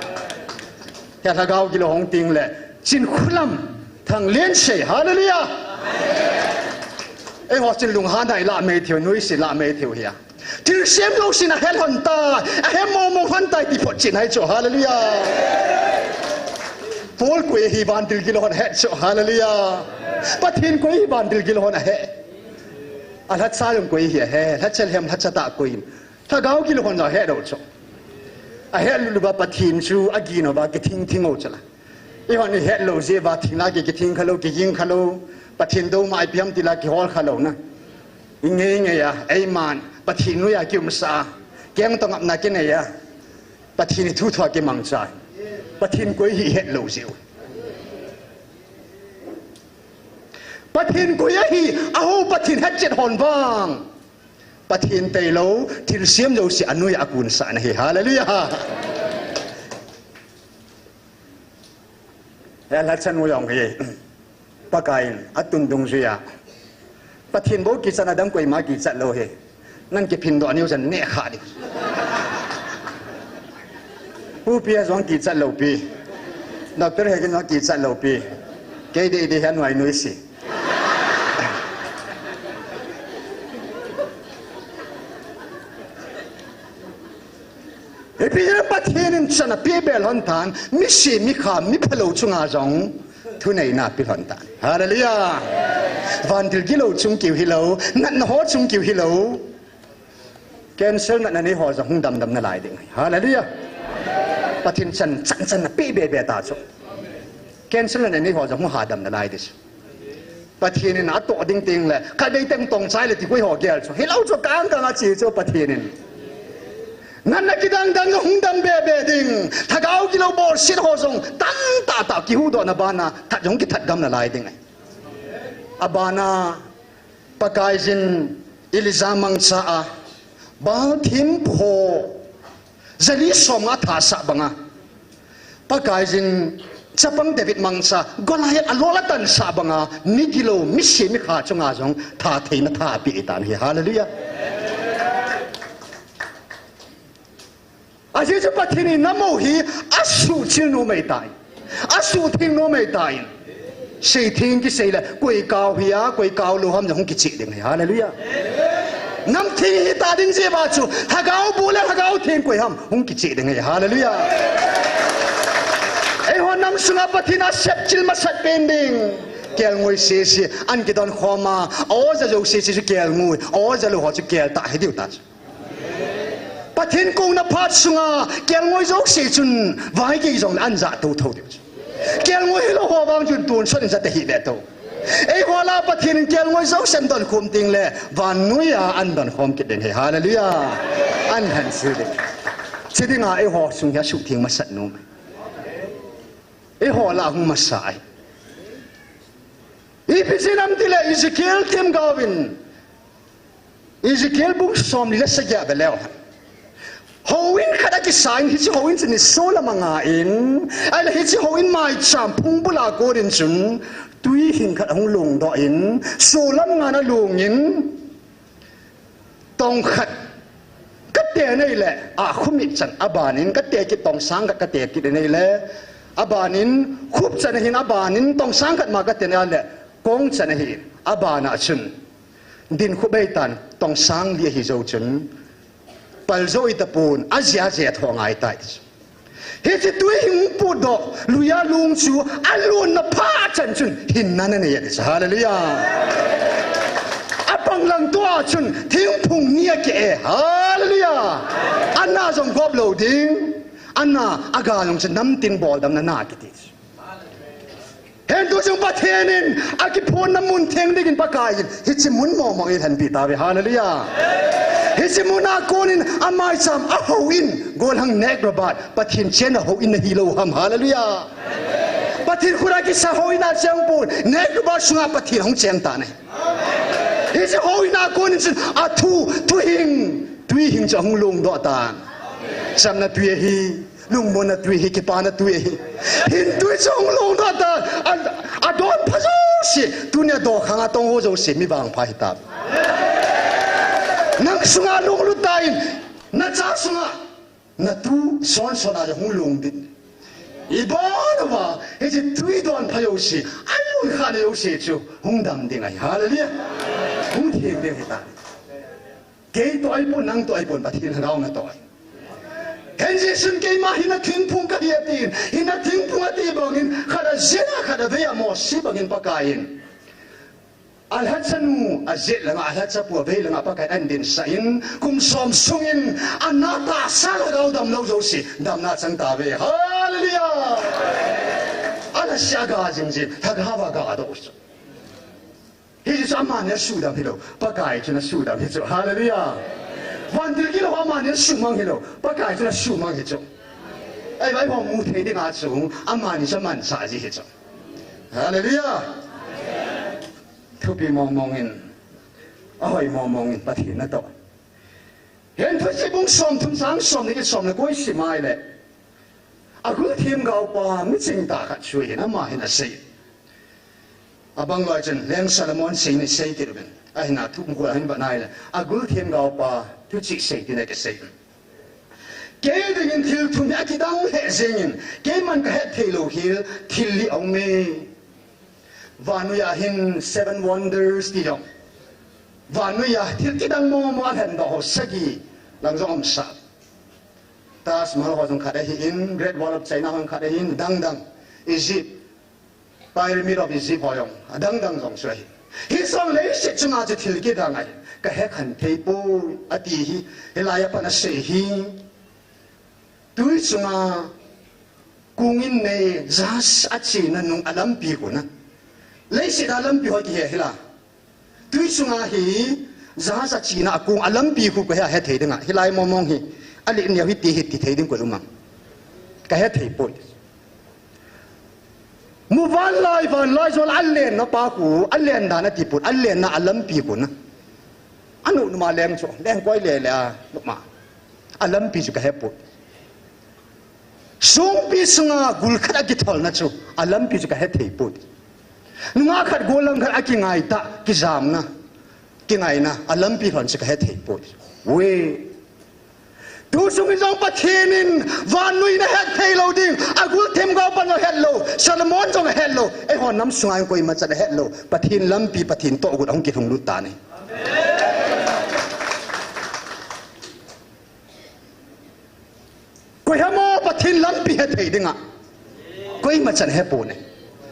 Ya thagau kilo hong ting le chin khulam thang len se hallelujah. Ai ho chin lung ha nai la me thiu nui si la me thiu hi. Til sem lo sin ahead hon ta, ahem mo hon ta ti phot chin hai cho hallelujah. Paul ko ye hi ban til kilo hon head cho hallelujah. Pathin ko hi ban dil gil hona he al hat sayum ko hi he hat chel hem hat chata ko im thagau gil hona he do cho a he lu ba pathin chu agino ba ke thing o chala e hon he lo je ba thina ke thing khalo ke yin khalo pathin do mai piam tila ki hol khalo na nge ya ai man pathin nu ya ki umsa keng tong ap na ke ne ya pathin thu thwa ke mang chai pathin ko hi he lo je Pathin ko yahi aho pathin hat chet hon bang pathin tei lo thil siam lo si anui akun sa na hi hallelujah ya la chan uyong hi pakain atun dung zia pathin bo ki chana dang koi ma ki chat lo he nan ki phin do aniu jan ne kha di pu pia zong ki chat lo pi doctor he kin ki chat lo pi ke de han wai noi si Epi pathin in chana pebel hon tan mi si mi kham mi phalo chunga jong thu nei na pi hon tan hallelujah van til gilo chung kiu hilo nan ho chung kiu hilo cancel na ni ho jong dam na lai ding hallelujah pathin chan na pebe be ta cho cancel na ni ho jong ha dam na lai dis pathin in ato ding ting le ka dei teng tong sai le ti koi ho gel cho hilo cho kang ka chi cho pathin in nan na kidang dang hung dam be ding thagau kilo bor sin ho song tam ta ki hu do na bana that jong ki that gam na lai ding abana pakai jin ilizamang sa a ba thim pho zali som a tha sa banga pakai jin chapang David mangsa Goliath alola tan sa banga ni kilo mi si mi kha chunga jong tha theina tha pi tan hi hallelujah Aje je pathini namo hi asu chil no mai tai asu thing no mai tai sei thing ki sei la koi kaw hiya koi kaw lo ham jong ki chi ding hallelujah nam thing hi ta ding je ba chu hagau bula hagau thing koi ham hung ki chi ding hallelujah ai ho nam sunga pathina sep chil ma sat pending kel ngoi se se an ki don khoma o za jo se se kel ngoi o za lo ho chu kel ta he diu ta Pathin kong na phat sunga kel ngoi jok se chun vai ki jong an za to tho de kel ngoi lo ho wang chun tun son za te hi be to ei hola pathin kel ngoi jok sem don khum ting le van nuya an don khom ki den he hallelujah an han su de chidinga ei ho sung ya su thing ma sat nu ei hola hung ma sai i pisinam tile Ezekiel tim gavin Ezekiel buk som li la sa ja be leo Hoin kada ki sign hi chi hoin chini sola manga in ai la hi chi hoin mai cham phung bula ko din chun tui hin khat hong lung do in solam nga na lung in tong khat ka te nei le a khumit chan abanin ka te ki tong sang ka te ki nei le abanin khup chan hin abanin tong sang khat ma ka te ne le kong chan hi abana chun din khubei tan tong sang li hi zo chun palzo itapun azia je thongai tai he chi tui hing pu do luya lung chu alun na pha chan chun hin nan ne ya hallelujah apang lang to chun thing phung nia ke hallelujah anna jong gob lo ding anna aga long chen nam tin bol dam na na ki ti hen tu jong pathenin aki phon namun theng digin pakai hi chi mun mo mo i han bi ta ve hallelujah hisimuna konin amai sam a hoin gol hang nek robat pathin chen a hoin hi lo ham hallelujah pathin khura ki sa hoina chang pun nek robat sunga pathin hong cheng ta ne hisi hoina konin sin a tu hing chang lung do ta sam na tui hi lung mon na tui hi ki pa na tui hi hin tui chang lung do ta a don phaso si tu ne do khanga tong ho zo si mi bang phai ta nang sunga lung lu tain na cha sunga na tu son na hung lung din ibon wa he ji tui don phayo si alun kha ne yo si chu hung dam ding ai hallelujah hung thieng de ta ke toi pun nang toi pun pathin rau na toi hen ji sun ke ma hina thing phung ka dia tin hina thing phung ati bangin khada zena khada ve mo si bangin pakain alhatsanu azet langa alhatsapu ve langa pakai andin sain kum som sungin anata sala gau dam lo zo si dam na chang ta ve hallelujah ala shaga jingji thaghawa ga do so hi sama ne su dam hilo pakai chuna su dam hi hallelujah wan dir ki lo ma ne su mang hilo pakai chuna su mang hi cho ai bai ho mu the de nga chung ama ni sa man sa ji hi cho hallelujah thu bi mong in oi mong in pathin na to hen thu si bung som thum sang som ni ki som na koi si mai le a gu thim gao pa mi ching ta khat chui na ma hin a sei abang loi chen leng Solomon sei ni sei ti ben ai na thu ko hin ba nai le a gu thim gao pa thu chi sei ti na ke sei ke ding thil thum ya ki dang he zengin ke man ka he thelo hil thil li ong me vanuya hin 7 wonders ti jong vanuya thil ti dang mo mo han do sagi lang jong sa tas mal ho jong khada hi in Great Wall of China hong khada hin dang Egypt pyramid of Egypt ho yong dang jong sui hi song le se chunga je thil ki dang ai ka he khan thei po ati hi helaya pa na se hi tui chunga kungin ne jas achi na nung alam pi ko na lấy sự alam pi hoi hi la tui sunga hi za sa china akung alam pi khu ko ha he thei dinga hilai momong hi ali nya hi ti thei ding ko lumang ka he thei poi mu van lai zol allen na pa ku allen da na ti put allen na alam pi ku na anu ma leng cho leng koi le la ma alam pi ju ka he put sung pi sunga gul khada ki thol na chu alam pi ju ka he thei put nunga khat golang khat aki ngai ta ki jam na ki ngai na alam pi hon se ka he thei po we tu sung jong pathinin van nui na het thei lo ding agul them go pa no het lo Solomon jong het lo e hon nam sungai koi ma cha het lo pathin lam pi pathin to gut ong ki thung lut ta ni koi hamo pathin lam pi het thei dinga koi ma chan he po ne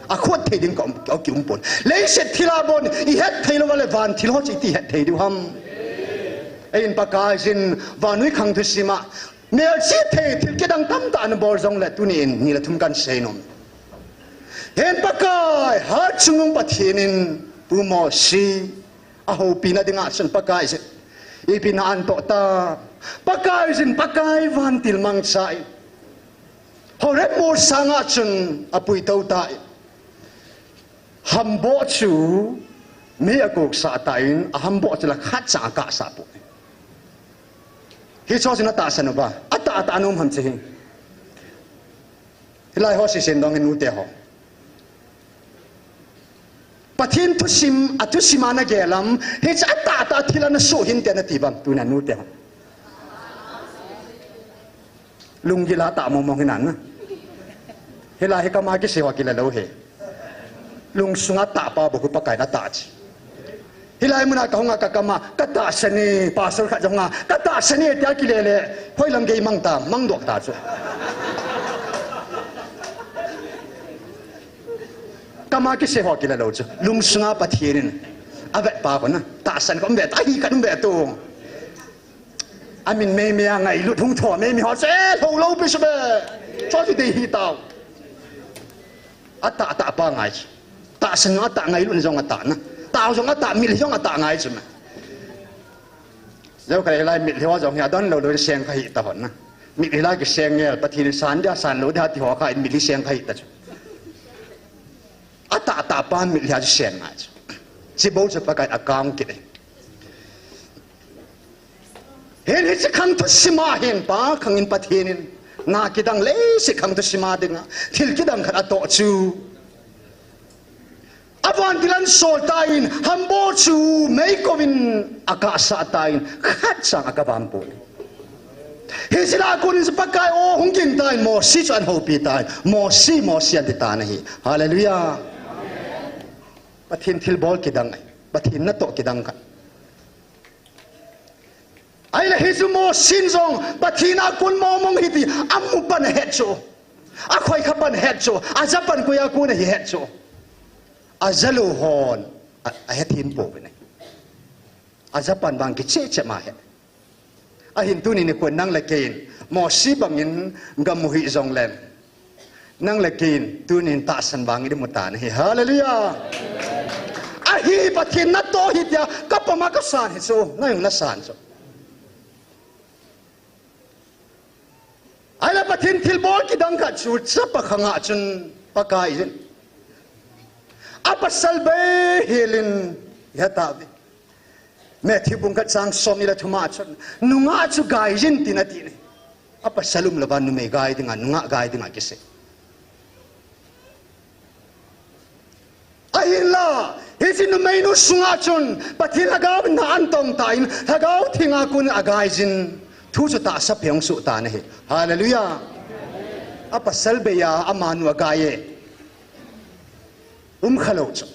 a khot thei ding kom au ki pon le set thila bon I het thei lo le van thil ho chi ti het thei du ham ein pa ka jin vanui khang thu sima mel chi thei thil ke dang tam ta an bor jong le tu ni in ni la thum kan sei nom hen pa ka har chungong pathinin pu mo si a ho pina dinga san pa ka se I pina an to ta pa ka jin pa kai van til mang sai ho re mo sanga chun apui to ta hambo chu me akok sa tain hambo chla khat cha ka sa pu hi cho sin ta san ba ata ta num ham che hi lai ho si sen dong nu te ho pathin thu sim atu simana gelam hi cha ta thilana so hin te na ti bam tu na nu te ho lung gila ta mong hinan na hela he kama ki sewa kila lo he lung sunga ta pa bu pa kai na ta chi hilai muna ka nga ka kama ka ta sani pasal kha jonga ka ta sani ta ki le le hoi lam ge mang ta mang dok ta chu kama ki sewa kila lo chu lung sunga pathirin ave pa ko na ta san ko mbe ta hi ka mbe tu amin me me ngai lu thung tho me mi ho se lo bi se be cho ti hi tao ata ta pa ngai ta san ata ngai lu jong ata na tao jong ata mi jong ata ngai chu ma lo kai lai mi le wa jong ya don lo seng khai ta hon na mi lai ki seng ngel pathin san ja san lo da ti ho khai mi li seng khai ta chu ata ta pa mi li ha seng ngai chu chi bo chu pa kai akang ki hen hi chi khang tu sima hen pa khang in pathinin na ki dang le si khang tu sima dinga thil ki dang khat to chu awan dilan sol tain hambo chu mei kovin akasa tain khat sang akabam pu hi sila kun sa pakai o hungking tain mo si chan ho pi tain mo si an ta nahi hallelujah pathin thil bol ki dang pathin na to ki dang khat ai la hisu mo sin zong pathina kun mo mong hiti amu pan het cho a khoi kha pan het cho a japan ko ya ku na hi het cho a zalo hon a hetin po ne a japan bang ki che ma he a hin tu ni ne ko nang la kein mo si bang in ngam mu hi zong len nang la kein tu ni ta san bang i mu ta ne hallelujah a hi pathin na to hi ya ka pa ma ka san hi so ngai na san so ai la pathin thil bol ki dang kha chu chapa khanga chun pakai jin apa salbe helin ya ta bi me thi bung ka chang som ni la thuma chun nunga chu gai jin tin ati ne apa salum la ban nu me gai dinga nunga gai dinga ki se ai la hi sin nu me nu sunga chun pathin la ga na an tong tain ha ga thinga kun agai jin thu chu ta sa pyong su ta ne hallelujah apa salbe ya amanu agaye khalo chu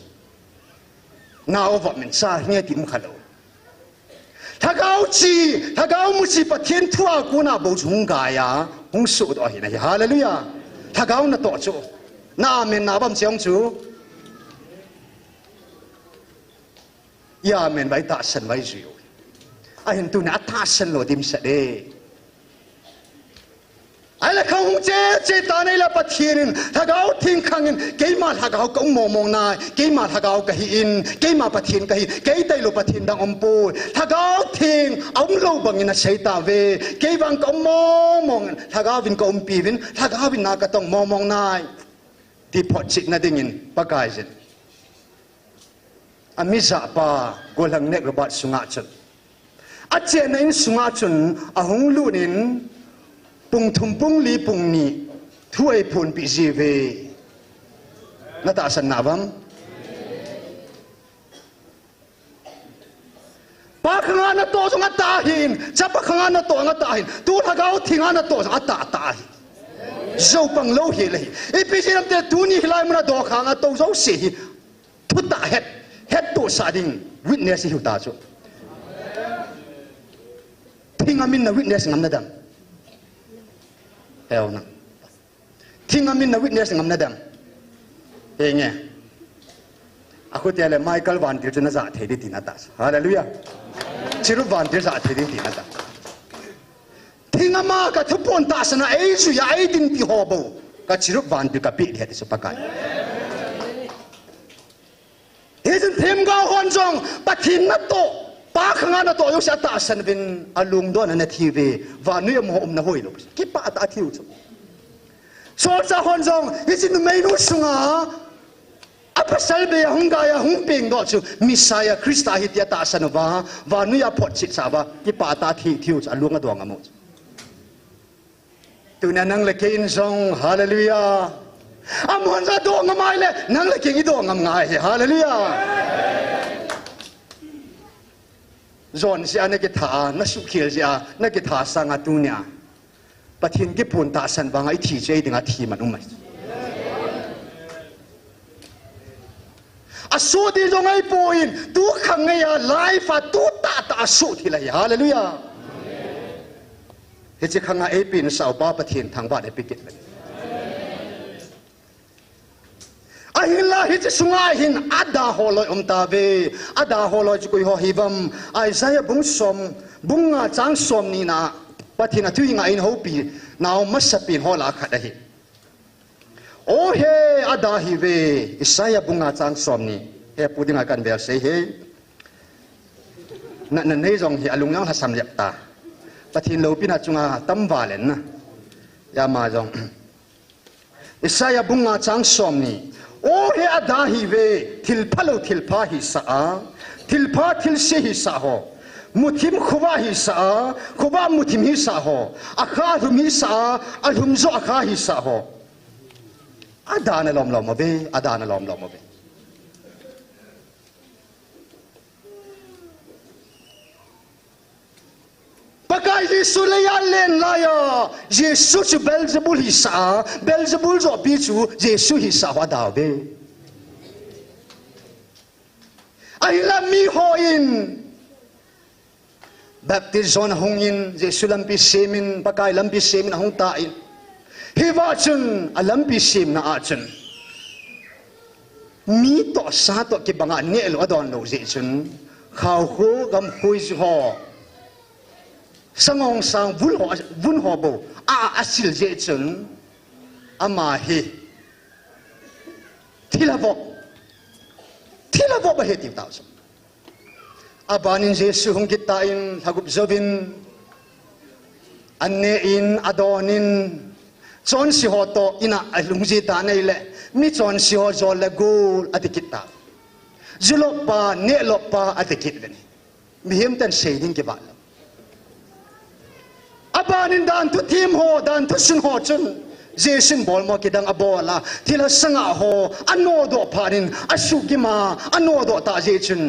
na over men sa nge ti khalo thagau mu chi pathian thua ku na bo chung ga ya hung su do hi na hallelujah thagau na to chu na men na bam cheong chu ya men bai ta san bai ju a hin tu na ta san lo dim sa de ai la khong che ta nei la pathirin thagau thing khangin keima thagau kong mong nai keima thagau ka hi in keima pathin ka hi ke tai lo pathin dang ompu thagau thing ong lo bangin a seita ve kewang kong mong thagau vin ko umpi vin thagau vin na ka tong mong nai ti phot chik na dingin pakai jin amisa pa golang nek robat sunga chun ache na in sunga chun ahung lunin pung thum pung li pung ni thuai phun pi ji ve na ta san na bam pa khanga na to jong ta hin cha pa khanga na to nga ta hin tu thagau thinga na to jong ta hi zo pang lo hi le e pi ji lam te tu ni hilai mna do khanga to zo se hi thu ta het to sa ding witness hi ta chu thinga min na witness ngam na dam heo na thinga min na witness ngam na dam he nge aku tiale Michael Van Til chuna za thedi tinata hallelujah chiru Van Til za thedi tinata thinga ma ka thupon ta sana ei su ya ei din pi hobo ka chiru Van Til ka pi thedi su pakai hesin them ga hon jong pathin na to pa khanga na to yo sa ta san bin alung do na tv va nu mo na hoi lo ki pa ta thiu chu so sa hon jong hesin mei nu sunga pasal be hung gaya hung ping do chu Messiah Krista hi tia ta sanova wa nu ya phot chi chawa ki pa ta thi thiu cha lunga dong amo tu na nang le ke in song hallelujah amon za dong ngamai le nang le ke i dong ngam ngai hallelujah zon sia na ke tha na su khil sia na ke tha sanga tu nya pathin ke pun ta san bangai thi chei dinga thi man umai asu di zongai poin tu khang ya life a tu ta su thi la hallelujah he che khanga e pin sau pa pathin thang ba de pikit ahila hi che sungai hin ada holoi ta ve ada holoi chu koi ho hivam Isaiah bung som bunga chang som ni na pathina tu inga in ho pi naw masapin hola khat hi o he ada hi ve Isaiah bunga chang som ni he pudinga kan ver se he na nei jong hi alung yang hasam yak ta pathin lo pina chunga tam valen na ya ma jong Isaiah bunga chang som ni o he ada hi ve thil pha hi sa a thil pha thil se hi sa ho muthim khuwa hi sa khuwa muthim hi sa ho akha rum hi sa alhum zo akha hi sa ho ada na lom lom ve ada na lom lom ve pakai Yesu le ya len la ya Yesu chu Beelzebul hi sa Beelzebul zo bi chu Yesu hi sa wa da ve ai la mi ho in baptizon hong in Yesu lam pi semin pakai lam pi semin hong ta in hi wa chun alam pi sim na a chun mi to sa to ki banga ne lo adon lo je chun khao ho gam hui ho sangong sang vun ho bo a asil je chun ama hi thilavo ba he ti ta so abanin Jesu hong kita in hagup zobin anne in adonin chon si ho to ina alungji ta nei le mi chon si ho zo le gol atikita zulo pa ne lo pa atikit ni mi hem tan sei ding ke ba abanin dan tu tim ho dan tu sun ho chun Jesun bol mo kidang abola tila sanga ho ano do panin asugima ano do ta jechun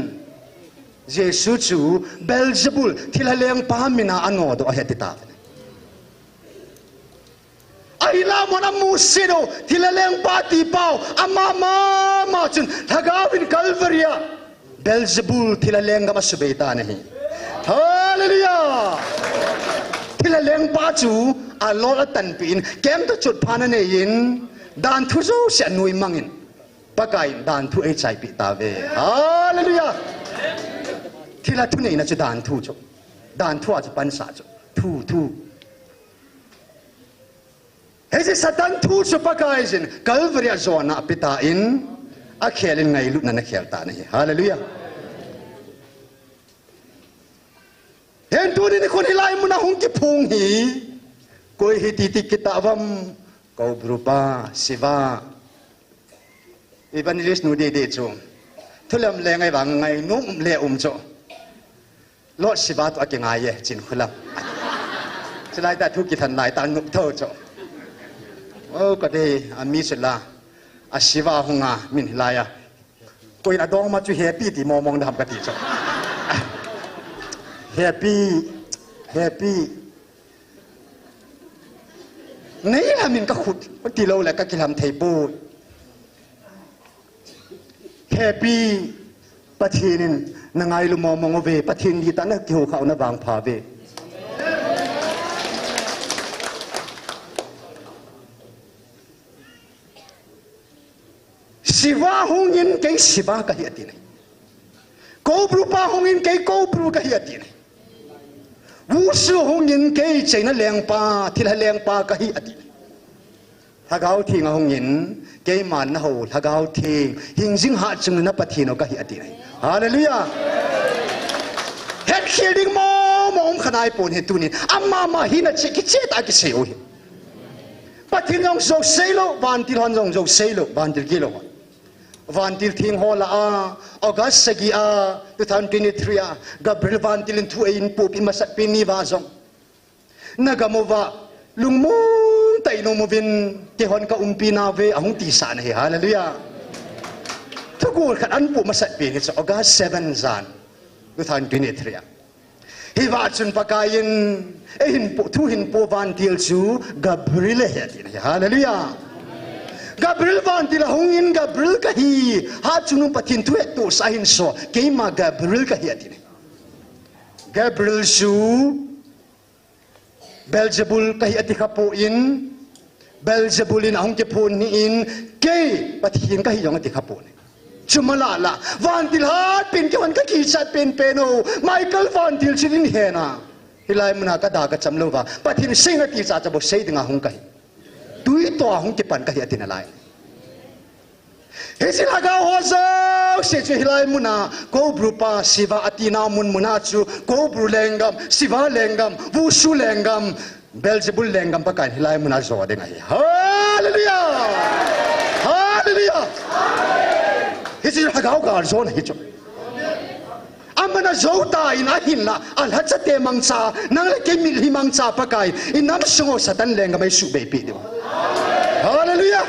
Jesu chu Beelzebul tila leng pamina ano do ahetita ai la mona musido tila leng pati pau ama ma chun thagawin Calvaria Beelzebul tila leng ga masubeta nahi hallelujah tila leng pa chu a lo tan pin kem to chut phana ne yin dan thu zo se nui mangin pakai dan thu e chai pi ta ve hallelujah thila thu nei na chu dan thu chu dan thu a chu pan sa chu thu he je satan thu chu pakai jin Calvary zona pita in a khelin ngai lu na khel ta nei hallelujah hen tu ni kon hilai muna hung ki phung hi koi hi ti kita avam kau berupa siva evangelist nu de chu thulam le ngai wang ngai num le cho lo siva to ke ngai ye chin khulam chlai ta thu ki than lai ta nup tho cho o ka de ami sela a siva hunga min hilaya koi na dong ma chu happy ti mong dam ka ti cho happy nei la min ka khut ti lo la ka kilam thei pu happy pathinin nangai lu mong ve pathin di ta na ki ho khau na bang pha ve siva hungin ke siva ka hi ati nei ko bru pa hungin ke ko bru ka hi ati nei wu su hungin ke chena leng pa thila leng pa ka hi ati thagau thing hungin ke man na ho thagau thing hing jing ha chung na pathino ka hi ati hallelujah het healing mom khanai pon he tunin amma ma hi na chi ki che ta ki se o hi pathin yong zo selo ban til hon jong zo selo ban til kilo vantil thing hola August sagi 2023 Gabriel vantilin thuain pupi masat pini wazong nagamova lungmung taino movin tehon ka umpina ve ahung ti sa na hallelujah thugul khat an pu masat pini so August 7 zan 2023 hiwa chun pakayin hin pu thu hin po vantil chu Gabriel hetin hallelujah Gabriel vantil hungin Gabriel kahi ha chunung patin tu etu sahin so keima Gabriel kahi atine Gabriel su Beelzebul kahi ati kapo in Beelzebulin ahong ke pon ni in ke patin kahi yong ati kapo ni chumalala vantil hat pin ke wan ka kisat pen peno Michael vantil sirin hena hilai muna ka daga chamlo wa patin singa ti cha chabo sei dinga hung kahi tui to hung ke pan kahi atin alai hesi laga hozo se chu hilai muna ko brupa siva atina mun muna chu ko bru lengam siva lengam wusu lengam Beelzebul lengam pakai hilai muna zo de ngai hallelujah hallelujah hesi laga ga zo na hi chu amana zo ta ina hinla alhacha te mangcha nang le ke mil himangcha pakai inam sungo satan lengam ai su be pi de hallelujah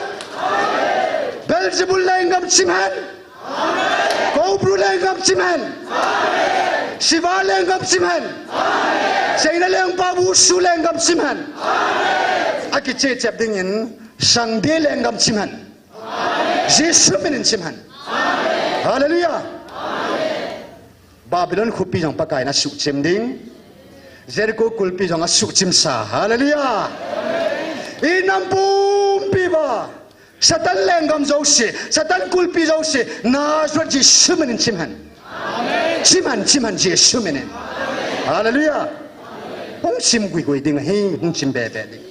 Beelzebul lengam simhan Kobru lengam simhan Siva lengam simhan Seina leng babu su lengam simhan Aki che chep dingin Sangde lengam simhan Yesu minin simhan Hallelujah Babylon khupi jong pakai na su chim ding Jericho kulpi jong a su chim sa hallelujah Inampum piba Satan lengam jose Satan kulpi jose Nazareth Yesu minin simhan simhan Yesu minin hallelujah hong sim gui ding he hong sim be ding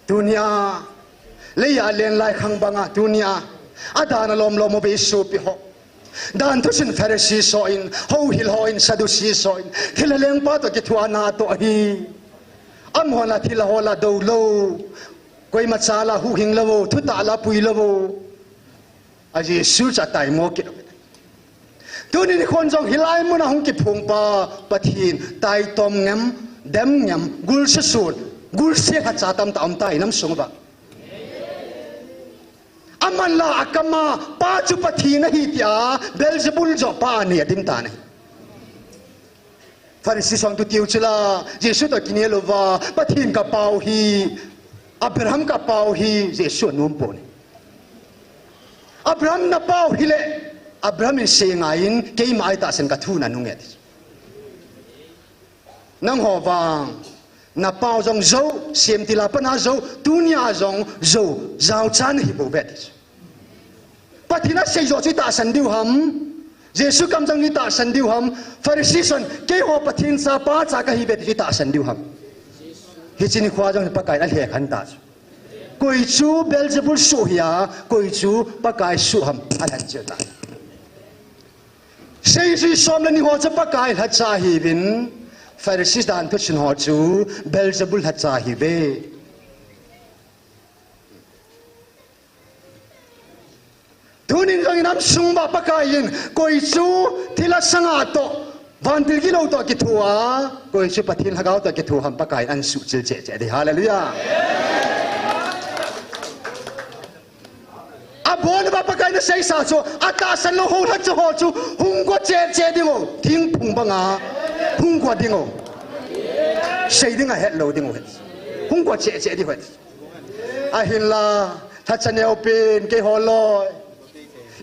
dunia leya len lai khang banga dunia adana lom be su pi ho dan to sin Pharisee so in ho hil ho in Sadducee so in hilaleng pa to ki thuana to hi am hola thila hola do lo koi machala hu hing lo thu ta la pui lo a Yesu cha tai mo ki tu ni khon jong hilai mun hong ki phung pa pathin tai tom ngam dem ngam gul se sur gul se ha cha tam tam tai nam sung ba amalla akama pa chu pathina hi tia Beelzebul jo pa ni adim ta ne Pharisee song tu tiu chila Yesu to kinelo wa pathin ka pau hi Abraham ka pau hi Yesu num po ni Abraham na pau hi le Abraham in sengain ke mai ta sen ka thu na nu nge nang ho wang na pau jong zo sem ti la pa na zo dunia jong zo zao chan hi bo vet pathina sei zo chi ta san diu ham Yesu kam jang ni ta san diu ham Pharisee son ke ho pathin sa pa cha ka hi vet chi ta san diu ham hi chini khwa jong pa kai na he khan ta koi chu Beelzebul su hiya koi chu pakai su ham alan che ta sei si som le ni ho cha pakai ha cha hi bin Pharisee dan to chin ho chu Beelzebul ha cha hi ve tunin jong nam sung ba pakai in koi chu thila sanga to vantil ki lo to ki thua koi chu pathil ha gao to ki thu ham pakai an su chil che che de hallelujah abon ba pakai na sei sa cho ata san lo ho la cho ho chu hung ko che che dingo thing phung ba nga hung ko dingo sei dinga het lo dingo hung ko che che di het a hin la tha chanel pen ke ho loi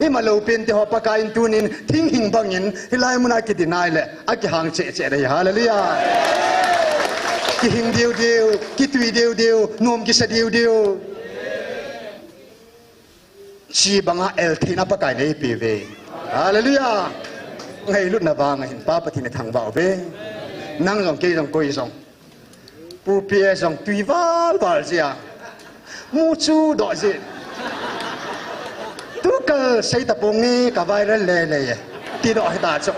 ima lo pen te ho pakai tunin thing hing bangin hilai muna ki dinai le a ki hang che che de hallelujah ki hing diu diu ki tui diu diu nom ki sa diu diu chi banga el thina pakai nei pi ve hallelujah ngai lut na ba ngai pa pathine thang ba ve nang jong ke jong koi jong pu pie jong tui val val sia mu chu do ji tu ka sei ta pong ni ka vai ra le le ti do hai ta cho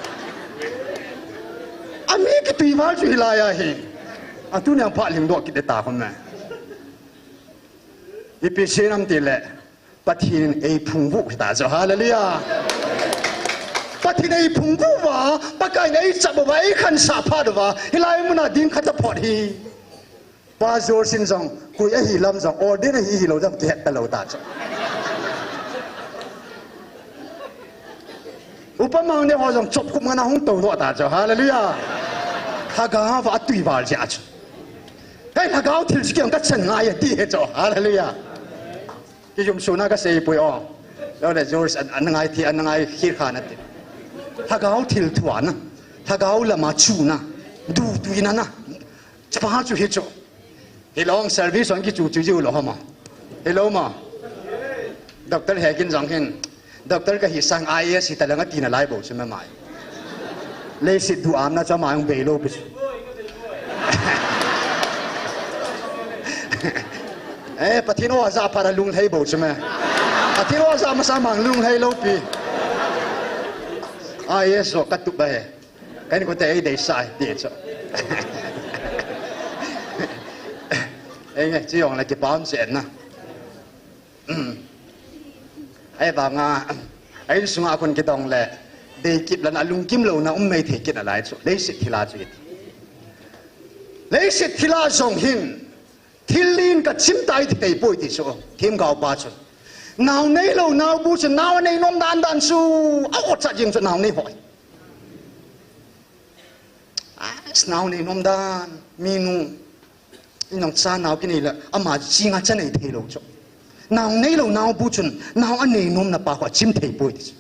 ami ki tui val chu hilaya hi atu nang pha ling do ki de ta khom na ipi se nam ti le ปะทินไอ้พุงบุตาจ้าฮาเลลูยาปะทินไอ้พุงบุวะปะกายไอ้จับไว้ขันสาพาดวะฮิลายมุนาดินขัดพอดีปาโจสินจงคุยไอ้ฮิลามจงออดินไอ้ฮิโลจงเก็บตะโลตาจ้าอุปมาเนี่ยว่าจงจบคุมกันนะห้องโตโตตาจ้าฮาเลลูยาถ้าก้าวว่าตุยบาลจ้าจ้าไอ้ถ้าก้าวที่สกิลก็ชนะอย่างดีจ้าฮาเลลูยาที่ยมสุนัขก็เสียไปอ๋อแล้วเนี่ยจอร์จอันนั้นไงที่อันนั้นไงขี้ขานั่นถ้าก้าวที่ถวานะถ้าก้าวละมาชูนะดูตุยนั่นนะจะพาจูเฮจ้าเฮลองเซอร์วิสวันกี่จูหรอฮะมาเฮลมาด็อกเตอร์เฮกินจังเห็นด็อกเตอร์ก็ฮิสังIASที่แต่ละงัดตีน่ะไล่บอกใช่ไหมไม่เลยสิดูอามนะจะมาอย่างเบโลไปปะทิโนอาซาพาราลุงให้บอกใช่ไหมปะทิโนอาซามาสามังลุงให้โลปีIASก็ตุบไปกันก็แต่ไอ้เดชายเดี๋ยวจ้ะไงจียองอะไรกี่ป้อนเสียนะไอ้บางไอ้สุงาคนกี่ตองแหละเด็กกิบแล้วนะลุงกิมเรานะไม่เทกินอะไรจ้ะเลยสิทิลาจุดเลยสิทิลาส่งหินทิลินกับชิมไตที่ไปป่วยที่สุดทีมข่าวป้าจุดนาวในเรานาวบูชนาวในน้องดันสู้เอาอดจัดยิงจนนาวในหอยนาวในน้องดันมีนูน้องซานาวกินนี่แหละอามาจิงอาจจะในเทโลจ้ะนาวในเรานาวบูชนนาวอันในน้องน่ะป้าว่าชิมเทป่วยที่สุด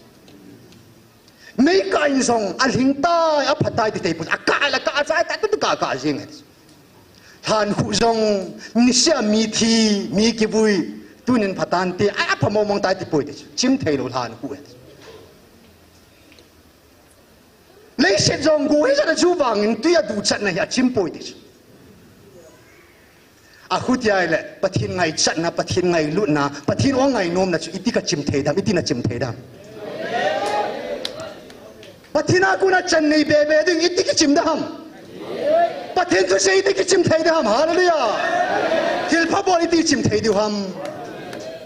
ไม่กล้าอินทรงอันหิงตายอับพัดตายที่เทป่วยอากาศละกาใจแต่ตุ๊กกาจริงท่านผู้ทรงนิสัยมีทีมีกิบุยตุนินพัฒนตีไอ้พมมองตายที่ป่วยชิมเทโลท่านผู้เลยเสียจงกูให้ฉันจูบังอินตุยดูจัดนะอย่าชิมป่วยดิอาคุที่ไอ้แหละปะทินไงจัดนะปะทินไงลุนะปะทินว่าไงนมนะอิติก็ชิมเทดามอิตินะชิมเทดามปะทินอากูนะจันนี่เบเบดึงอิติก็ชิมดามปะทินตุเสียอิติก็ชิมเทดามฮาเลลูยาฮิลพะบอลอิติชิมเทดิฮัม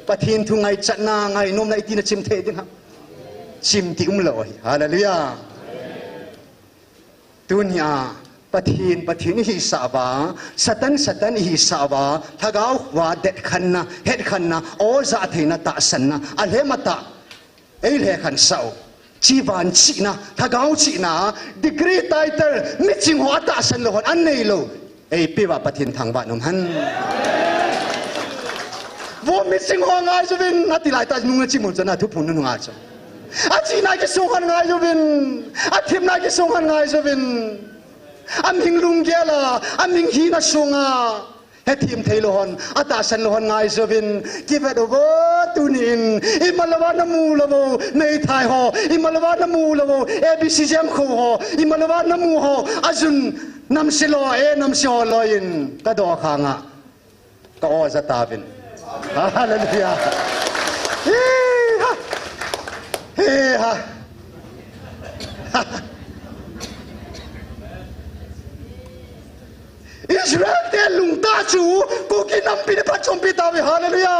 ปะทินทุไงจัดนะไงนมนะอิตินะชิมเทดิฮัมชิมที่ลอยฮาเลลูยาดุนยาปะทินฮิสาบาสตันฮิสาบาถ้าก้าวว่าเด็ดขันนะเฮ็ดขันนะโอ้จะเทนะตาสันนะอันเลมาตาเอเลขันเศร้าชีวันชีนะถ้าก้าวชีนะดีกรีไตเติลมิจิงหัวตาสันโลหอันนี้โลเอปีว่าปะทินทางบ้านนมหันว่ามิจิงหัวง่ายจะเป็นนัดที่หลายตานุ่งจิมุจะน่าทุบหุ่นนุ่งง่ายจะอาจีนายจะส่งกันง่ายจะเป็นอาทิมนายจะส่งกันง่ายจะเป็นอามิงลุงเกล่าอามิงฮีนัสงอาเฮทีมเทโลฮอนอาตาสันโลฮอนไงสวินกิเวดโอเวอร์ตุนินอิมาลวานามูลโวในไทยฮออิมาลวานามูลโวเอบิซีเจมคูฮออิมาลวานามูฮออาจุนนำสิโลนำสิฮอลอยน์กระโดดข้างอ่ะก็อจะตาเป็นฮาเลลูยาเฮ้ฮะอิสราเอลเตลุงตาจูกูกินน้ำปีนพัดชมปีตาวิฮาเลลูยา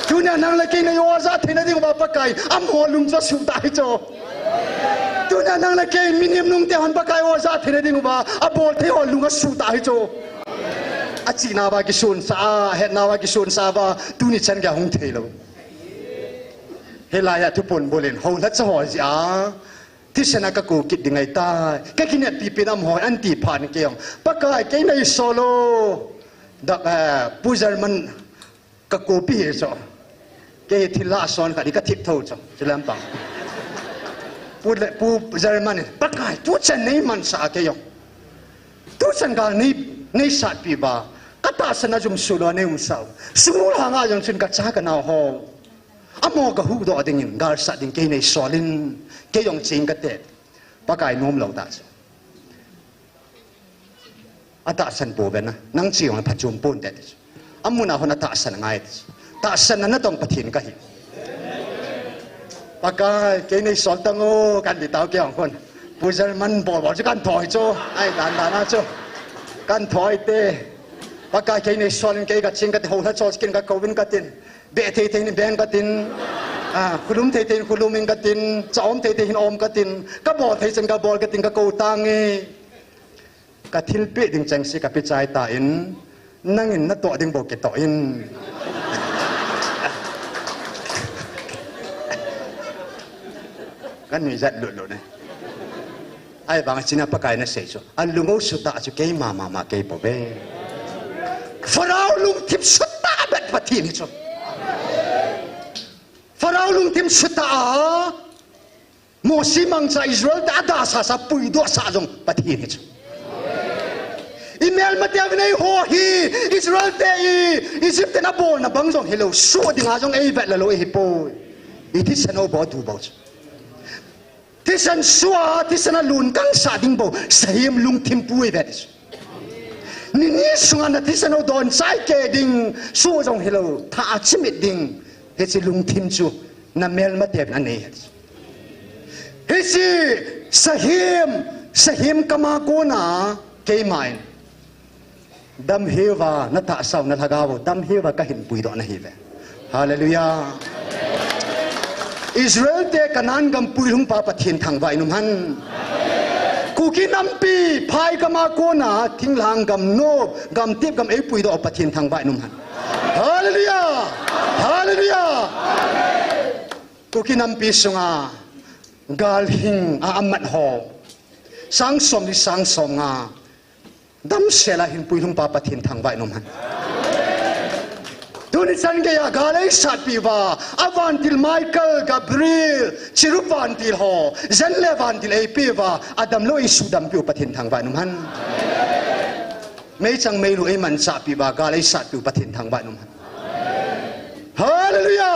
ทุนยานังเล็กในโอวาซาเทนดิ่งว่าปะไก่อัมหัวลุงจะสุดตายโจทุนยานังเล็กมินิมลุงเตหันปะไก่โอวาซาเทนดิ่งว่าอับบอลเทหัวลุงก็สุดตายโจอาจีนาวากิชุนซาเฮนาวากิชุนซาบาตุนิชันแกหงเทโลเฮลายาทุพนโบเลนหงทัศหอจ้าที่ชนะก็กูกิดยังไงตายแค่กินเนี่ยปีน้ำหอยอันตีผ่านเกี่ยงปะกายแค่ในโซโลดักปูจาร์มันก็กูปีเหรอแค่ที่ลาซอนกันนี่ก็ทิพย์เท่าจ้ะจะเล่นปังปูจาร์มันปะกายทุกฉันในมันสาเกี่ยงทุกฉันกันในสัตว์ปีบ้าก็ตาสนาจุ่มสุดในอุ่นเสาสมุนหางอย่างฉันก็จ้ากันเอาหงอโมกหูดอดิ่งกาสัตดิ่งแค่ในโซลินแค่ยองจริงก็เด็ดปะกายโน้มเหล่าตาจ้ะอาตาสันปูเป็นนะนั่งจียงพัดจุ่มปุ่นเด็ดอามุนาคนอาตาสันง่ายตาสันนั้นต้องปะทินก็หิปะกายแค่ในโซลตังโอกันติดตาเกี่ยงคนผู้ชายมันบอกจะกันถอยโจไอ้ด่านนะโจกันถอยเต ปากกาเกย์ในส่วนเกย์กับชิงกับหัวชอสกินกับโควินกับตินเบะเทนแบงกับตินคุณลุงเทนคุณลุงมิงกับตินจ้าอมเทนอมกับตินกับบอลเทนกับบอลกับตินกับโกตังเงกับทิลเปดิงจังสิกับปิจายตาอินนั่งอินนัดตัวดิงบอกเกตอินกันมีจัดหลุดเลยไอ้บางสิ่งนับปากกาเนี่ยเสียจ้ะอันลุงเอาสุดตาจุเกย์มาเกย์ปะเบ้ฟาราลุงทิมสุดตาเบ็ดปะทีนี่จ้ะฟาราลุงทิมสุดตาโมซิมังใจอิสราเอลแต่ดาสาปุยดัวสาจงปะทีนี่จ้ะอีเมลมาเทียบในหัวฮีอิสราเอลเตอียิปต์น่ะบอลน่ะบังจงเฮโลสู้ดิ่งอาจงเอเวลละโลเอฮิโปอีที่ฉันเอาบอดูบอจ้ะที่ฉันสัวที่ฉันลุนกังสาดิ่งบอสเฮียมลุงทิมปุยเวดิสนี่สุงานที่ฉันเอาโดนใช้เกดิ่งสู้จงเฮโลถ้าอาชิมิดดิ่งเฮจิลุงทิมจูน่ะเมลมาเทียบนั่นเองเฮจิสเฮียมกามาโกนาเกย์มายดัมเฮวานัทสาวนัทกาวดัมเฮวาก็เห็นปุยดอกนะเฮเวฮาเลลูยาอิสราเอลเตกันนั้นกำปุยลุงปาปะเทียนทางไว้นุ่มฮันกูกินน้ำปีพายกมาโกนาทิ้งหางกำโนบกำทิพกำเอปุยดอกปะเทียนทางไว้นุ่มฮันฮาเลลูยาฮาเลลูยากูกินน้ำปีสุงากาลหิงอามัดหอสังสมดิสังสมงาดัมเซลาหินปุยลุงปาปะเทียนทางไว้นุ่มฮันดูนิสันเกียกาเลสัตปีวาอวันติลไมเคิลกับเบริลชิรุวันติลฮอเซนเลวันติลเอปีวาอดัมโลอิสุดัมปิวปะเทียนทางไว้นุ่มฮันไม่จังไม่รู้ไอ้มันสัตปีวากาเลสัตปิวปะเทียนทางไว้นุ่มฮันฮาเลลูยา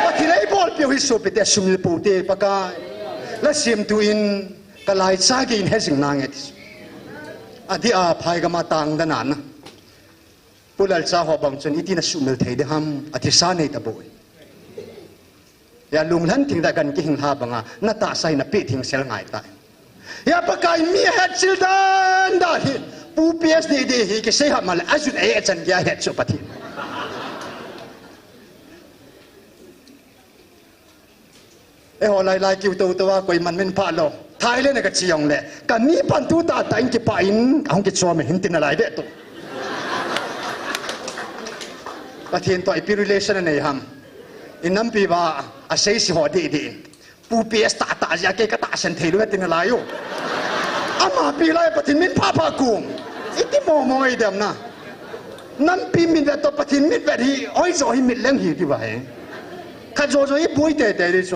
ปะเทียนไอ้บอลปิวฮิสุปิเตสุมิลปูเตปะกายและเสียมตุอินกลายซากินเฮสิงนางเอติอดีอาภัยกมาตังดานานนะปุลลซาหัวบังจนอิตินัสุมิลเทเดฮัมอธิสานีตะบุยอย่าลุงลันทิ้งได้กันกิหิงหาบังอาหน้าตาใส่หน้าปีทิ้งเซลง่ายตายอย่าปากายมีเห็ดสิลดันได้ปูเปียสดีดีฮิกิเสียมาเลยอาจุดเอจันยาเห็ดสุปฏิหัวลายคิวตัวกุยมันเป็นพาโลไทยเลยนะก็เชียงเลยกันนี้ปันตุตาแต่อินกิปาอินเอากิชัวไม่เห็นตินอะไรเด็ดตัวประเทศตัวอิปิริเลชันในฮัมอินน้ำปีว่าอาศัยสิหัวดีปูเปียสตาจะเกะกตาเซนเทลุตินอะไรอยู่อามาปีไรประเทศมินพากุมอิติโมยเดิมนะน้ำปีมินเวตัวประเทศมินเวทีอ้อยโจหิมินเลี้ยงหิวที่ว่าเองข้าโจอีบุยเตะดิโจ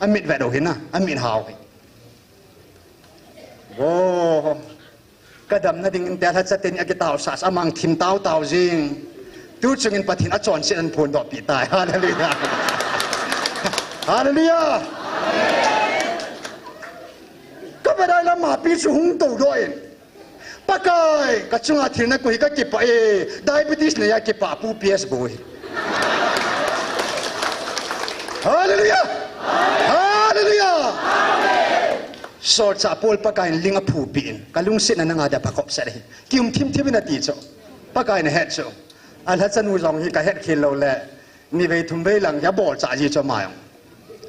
อามินเวดโอหินะอามินฮาวโอ้กระดำนั่นดิ่งแต่ถ้าจะเต็นอกิตาวสาสามังทิมเต้าจริงดูจึงเป็นปฏิณจรเสียนพูนดอกปีตายฮาเลลูยาฮาเลลูยาก็ไม่ได้ละหมาปีสุหงตัวด้วยปากายกัจจุงอาทิตย์นักกุยก็เก็บไปไดบิติสเนี่ยเก็บปะปูเปียสบุยฮาเลลูยาฮาเลลูยาสอดสาปูลปากายลิงอผูปีนกัลุงเส้นนั่งอาเดปะกบเสร็จกิมทิมนาทีจ้ะปากายเนี่ยเฮ็ดจ้ะอันทัศนูจงฮิกาเฮ็ดคิลโลเล่นี่ไปทุ่มไปหลังยาบอลจ่าจีจะมาอย่าง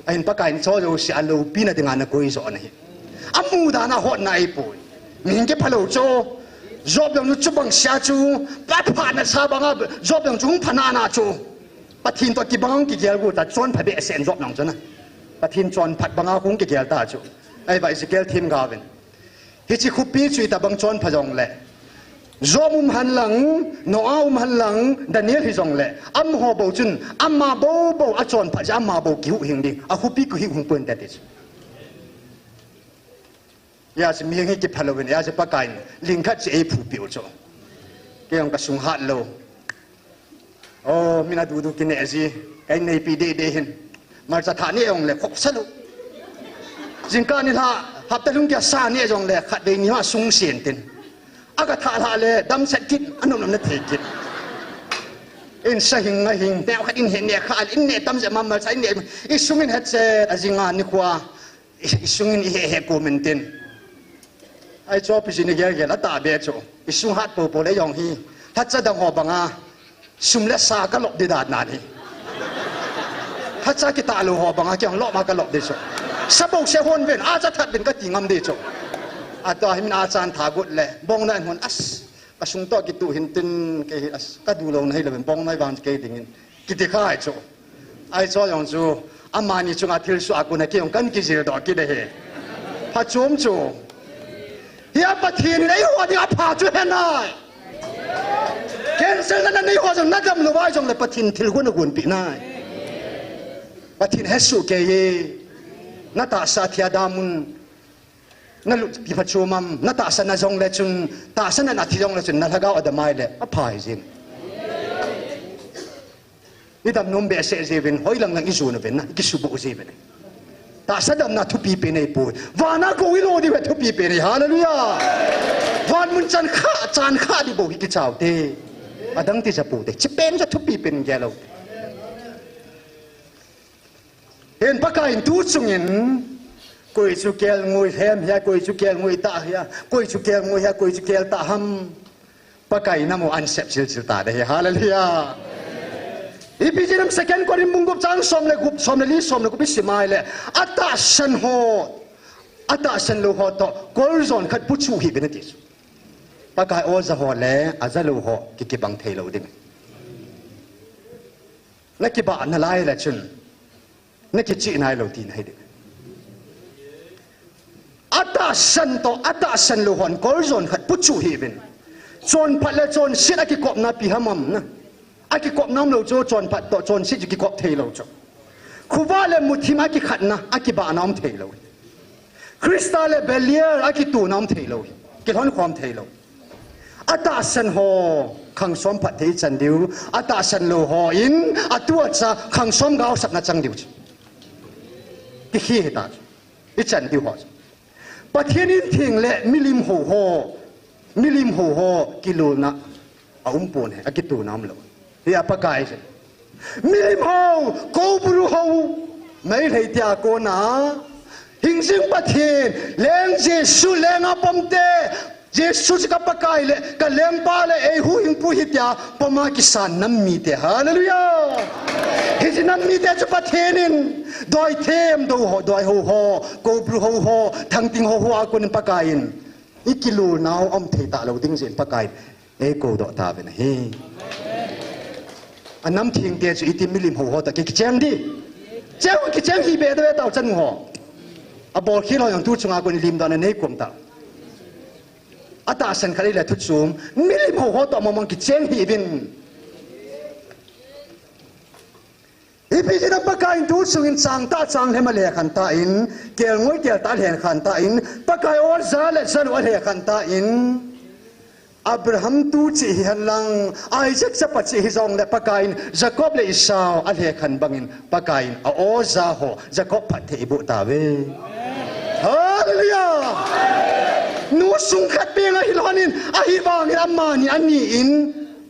ไอ้ปากกาอินโซ่ดูเสียลูปีนัดงานนักกุยโซ่นี่อามูดานาหดนายปุยมิงเก็บพะโล้โจ้จอบยังจุบังเสียจูปัดผ่านซาบังอ่ะจอบยังจุงพนานาจูปัดทินตัวกี่บังกี่เกลกูแต่จวนผัดเบสเซนจอบยังจ้ะนะปัดทินจวนผัดบังอ่ะคงกี่เกลตาจูไอ้ใบสเกลทิมกาวินฮิจิคุปีจุยแต่บังจวนพจงเล่จอมุมหันหลังโนอามุมหันหลังดานิเอลฮิจงเล่อัมฮอบูจุนอัมมาบูอาจวนผัดอัมมาบูกิวหิงดิอาคุปีกุหิงหุ่นเปิลเด็ดยาจะมีให้เก็บพลวินยาจะปากายลิงคัดจะเอผู้ปิวจ้ะเกี่ยงกับสุงหัดโลโอ้มินาดูกินเนซีไอ้ในปีเดเห็นมาจะฐานนี่องเลยขบสลุจิงการนี่ละฮับแต่ลุงแกซานี่องเลยขัดเดนี่ว่าสุงเสียนตินอากาศท่าเลยดำเสร็จกินอันนั้นนั่นเทกินอินสหิงไงหิงแต่ขัดอินเห็นเนี่ยขัดอินเนี่ยดำจะมาใช้เนี่ยอิสุงินเฮ็ดเสร็จจิงานนี่กว่าอิสุงินเฮกูเมนตินไอ้จอพิจิตรเกลแล้วตาเบี้ยจ้ะอิสุงหัดปูปูเลยยองฮี ถ้าจะดังหอบังอาสุมเลสากะหลบดีดาดนานี่ถ้าจะกิตาลูหอบังอาเกี่ยงหลบมากะหลบดีโจสะบกเสียหนเวนอาจะทัดเป็นก็ติงามดีโจอาตัวให้มันอาจารย์ถากุดเลยบงนั่นหนอัสกสุงโตกิตุหินตินเกหิอัสก็ดูลงให้เลยเป็นบงไม่บางเกดิ่งกิติข้าไอโจไอโจยองจูอามานี่จงอาทิลสุอากุนักเกี่ยงกันกิจิรดอกกิเลเหพัดโจมจูเฮียปะทีนี่ไอ้หัวที่อาผาจูเห็นไงเกณฑ์เซลนั้นในหัวจงนัดจำลูกไว้จงเลยปะทีนทิลกุนกุนปีน่ายปะทีนเฮสุเกยนัตตาสาธิดามุนนั่นลุพิพัชโมัมนัตตาสนาจงเลจุนตาสนานาทิจงเลจุนนัทกาวอดมายเลอภัยจินนี่ดำนมเบสเซเซวินหอยหลังอิจูนเวนนะกิสุบุเซวินตาสดำนาทุปีเป็นไอ้ปูวานาโกวิโรดิเวทุปีเป็นไอ้ฮาเลลูยาวานมุนจันข้าดิโบฮิกิจาวเตอดังที่จะปูเตจะเป็นจะทุปีเป็นแกเราเห็นปากกาอินทูสุงินกุยสุเกลงวยเฮมเฮียกุยสุเกลงวยตาเฮียกุยสุเกลงวยเฮียกุยสุเกลตาฮัมปากกาอินนาโมอันเซปซิลซิลตาเดฮาเลลูยาอีพีจีนมสแกนคนมุงกุบจังสมเลกุบสมเลลีสมเลกุบิสิมาเลอัตตาสันโฮอัตตาสันโลโฮโตกอลซอนขัดพุชูฮีเบนติสปากกาโอซาโฮเลอาซาโลโฮกิกิบังเทโลดิมนักกิบานนาไลละชุนนักกิจีนายโลตีนให้ดิอัตตาสันโตอัตตาสันโลโฮกอลซอนขัดพุชูฮีเบนจนพัดและจนสินักกิกบนาปีฮามัมนะอากิกบน้ำเราโจจนปัดโตจนสิจุกิกบเทเราโจคูวาเลมุทิมากิขัดนะอากิบาน้ำเทเราคริสตัลเลเบลียร์อากิตูน้ำเทเรากิท้อนความเทเราอัตตาสันโฮขังสมปัดเทจันดิวอัตตาสันโลโฮอินอัตัวจะขังสมกาวสักนัดจังดิวกิขี้เหตุอิจันดิวฮอประเทศนี้ทิ้งเละมิลิมโฮโฮกิโลนะอุ้มปูนอากิตูน้ำเราเฮียปากายสิมิลิมโฮโกบรูโฮไม่เลยที่อาโกนาหิงสิงประเทศเลี้ยงเจสุเลี้ยงอาปมเตเจสุสกับปากายเลยกับเลี้ยงปลาเลยไอ้หูหิงผู้หิตยาปมากิสานน้ำมีเตฮาเลลูยาเฮ้ยน้ำมีเตจุประเทศนี้ดอยเทมดอยโฮโกบรูโฮทั้งติงโฮอากุนปากายอีกิโลนาวอมเทตาเราดิ้งเสียนปากายเอโกดอตาเป็นเฮอันน้ำทิ้งเดียจุอิติมิลิมหัวตะกิเจงดิเจ้ากิเจงฮีเบดเวตเอาจันหัวอาบอกขี้เราอย่างทุจงอากุนิลิมตอนนี้กลมตาอัตตาสันคาริเลทุจงมิลิมหัวตะมองกิเจงฮีบินอีพีที่นับปากาอินทุจงอินสังตาสังเฮมาเลขันตาอินเกลงวยเกลตาเลขันตาอินปากาออนซาเลซันวะเลขันตาอินอับราฮัมตูจีฮันลังไอเซกสปัจจิฮิซองเลปากาอินยาโคบเลอิสาวอัลเฮขันบังอินปากาอินอาโอซาโฮยาโคบพัดเทอิบุตาเวฮาเลลูยานูสุงขัดเปียงอฮิลฮานินอฮิบางินอัมมานิอันนี้อิน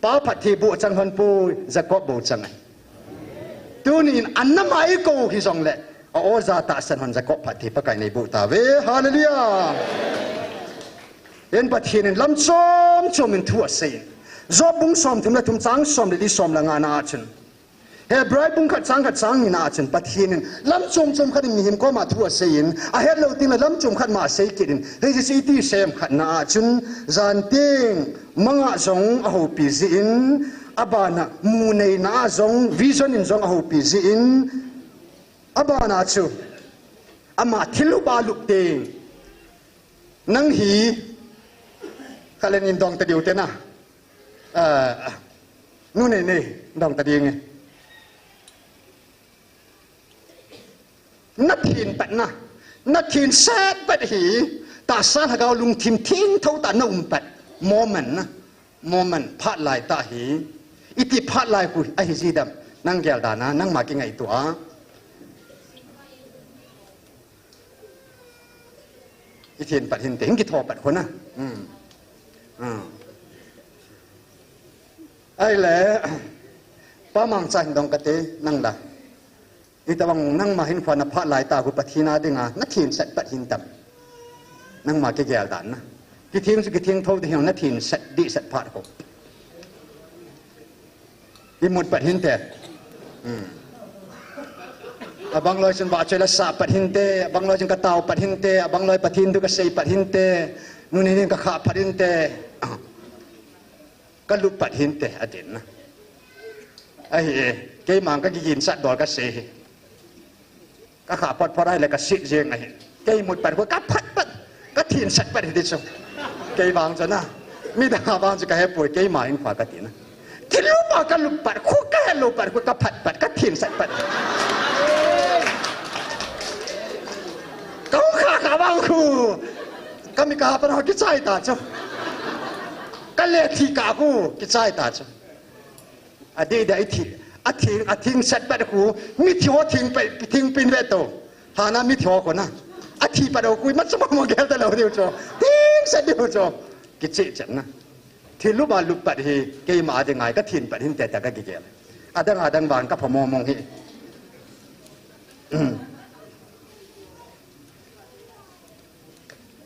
ป้าพัดเทบุจังฮันปูยาโคบบูจังตัวนี้อันนั้นไม่โกฮิซองเลอาโอซาตาสันฮันยาโคบพัดเทปากาอินอิบุตาเวฮาเลลูยาเอ็นประเทศนี้ลำซ้อมจอมินทั่วเสียจอบบุ้งซ้อมถึงละทุ่มจังซ้อมเลยที่ซ้อมละงานอาชันเฮบรายบุ้งขัดจังนี่นาชันประเทศนี้ลำจมขัดมีหิมก็มาทั่วเสียนอาเฮดเราติงละลำจมขัดมาเสียกินเฮ้ยสิที่เซมขัดนาชันจานติงมังอาจงอาหูปีจินอาบานะมูในนาจงวิจนินจงอาหูปีจินอาบานะจูอามาทิลุบาลุกเตงนังฮีkalian ini dong tadi udah nah, nune nih dong tadi ini, natin pat nah, natin set pat hi, tak sah kau lung tim tahu tak numpat, momen pat lai tak hi, iti pat lai ku, sidam, nang gel dana, nang makin ngai tu iti pat hinte, hinggi thau pat kau nah. ไอ้แหละป้ามังใจดองกะเตนั่งละอีตะวังนั่งมาเห็นควันพระหลายตากุปทีนาดิงานักทีนเสร็จปัดหินตับนั่งมาแก่ๆด่านนะกิทิ้งสุกิทิ้งเท่าที่เหี่ยวนักทีนเสร็จดิเสร็จพระหก อิมุดปัดหินเตะบางลอยจนบาดเจ็บละสาปัดหินเตะบางลอยจนกระเตาปัดหินเตะบางลอยปัดหินดูกระเซปัดหินเตะนู่นนี่ก็ขาปัดหินเตะก็ลุปัดหินเตะอดีตนะไอ้เกยมังก็ยินสัตว์ดอลก็เซก็ขาพอได้เลยก็สิเจียงไอ้เกยมุดปัดก็พัดปัดก็ทิ้งสัตว์ปัดหินเตะเกยบางจนนะมีแต่บางจะก็ให้ป่วยเกยมาอินขวากตินะที่ลุปก็ลุปัดคู่ก็ให้ลุปัดก็พัดปัดก็ทิ้งสัตว์ปัดก็ขาบางคู่ก็มีกาปนหอกิจใจตาจ้ะก็เลี้ยที่กาคู่กิจใจตาจ้ะอดีตไอ้ทิ้งเสร็จไปแล้วคู่มีที่หัวทิ้งไปทิ้งปินเวโตฐานะมีที่หัวคนนะอธิปเราคุยมันสมองแก้แต่เราเดียวจ้ะทิ้งเสร็จเดียวจ้ะกิจจังนะที่รู้บาลุปัดเฮเกี่ยมาจะไงก็ทิ้งปัดทิ้งแต่ก็กิจเลยอาดังบานก็พอมองเฮ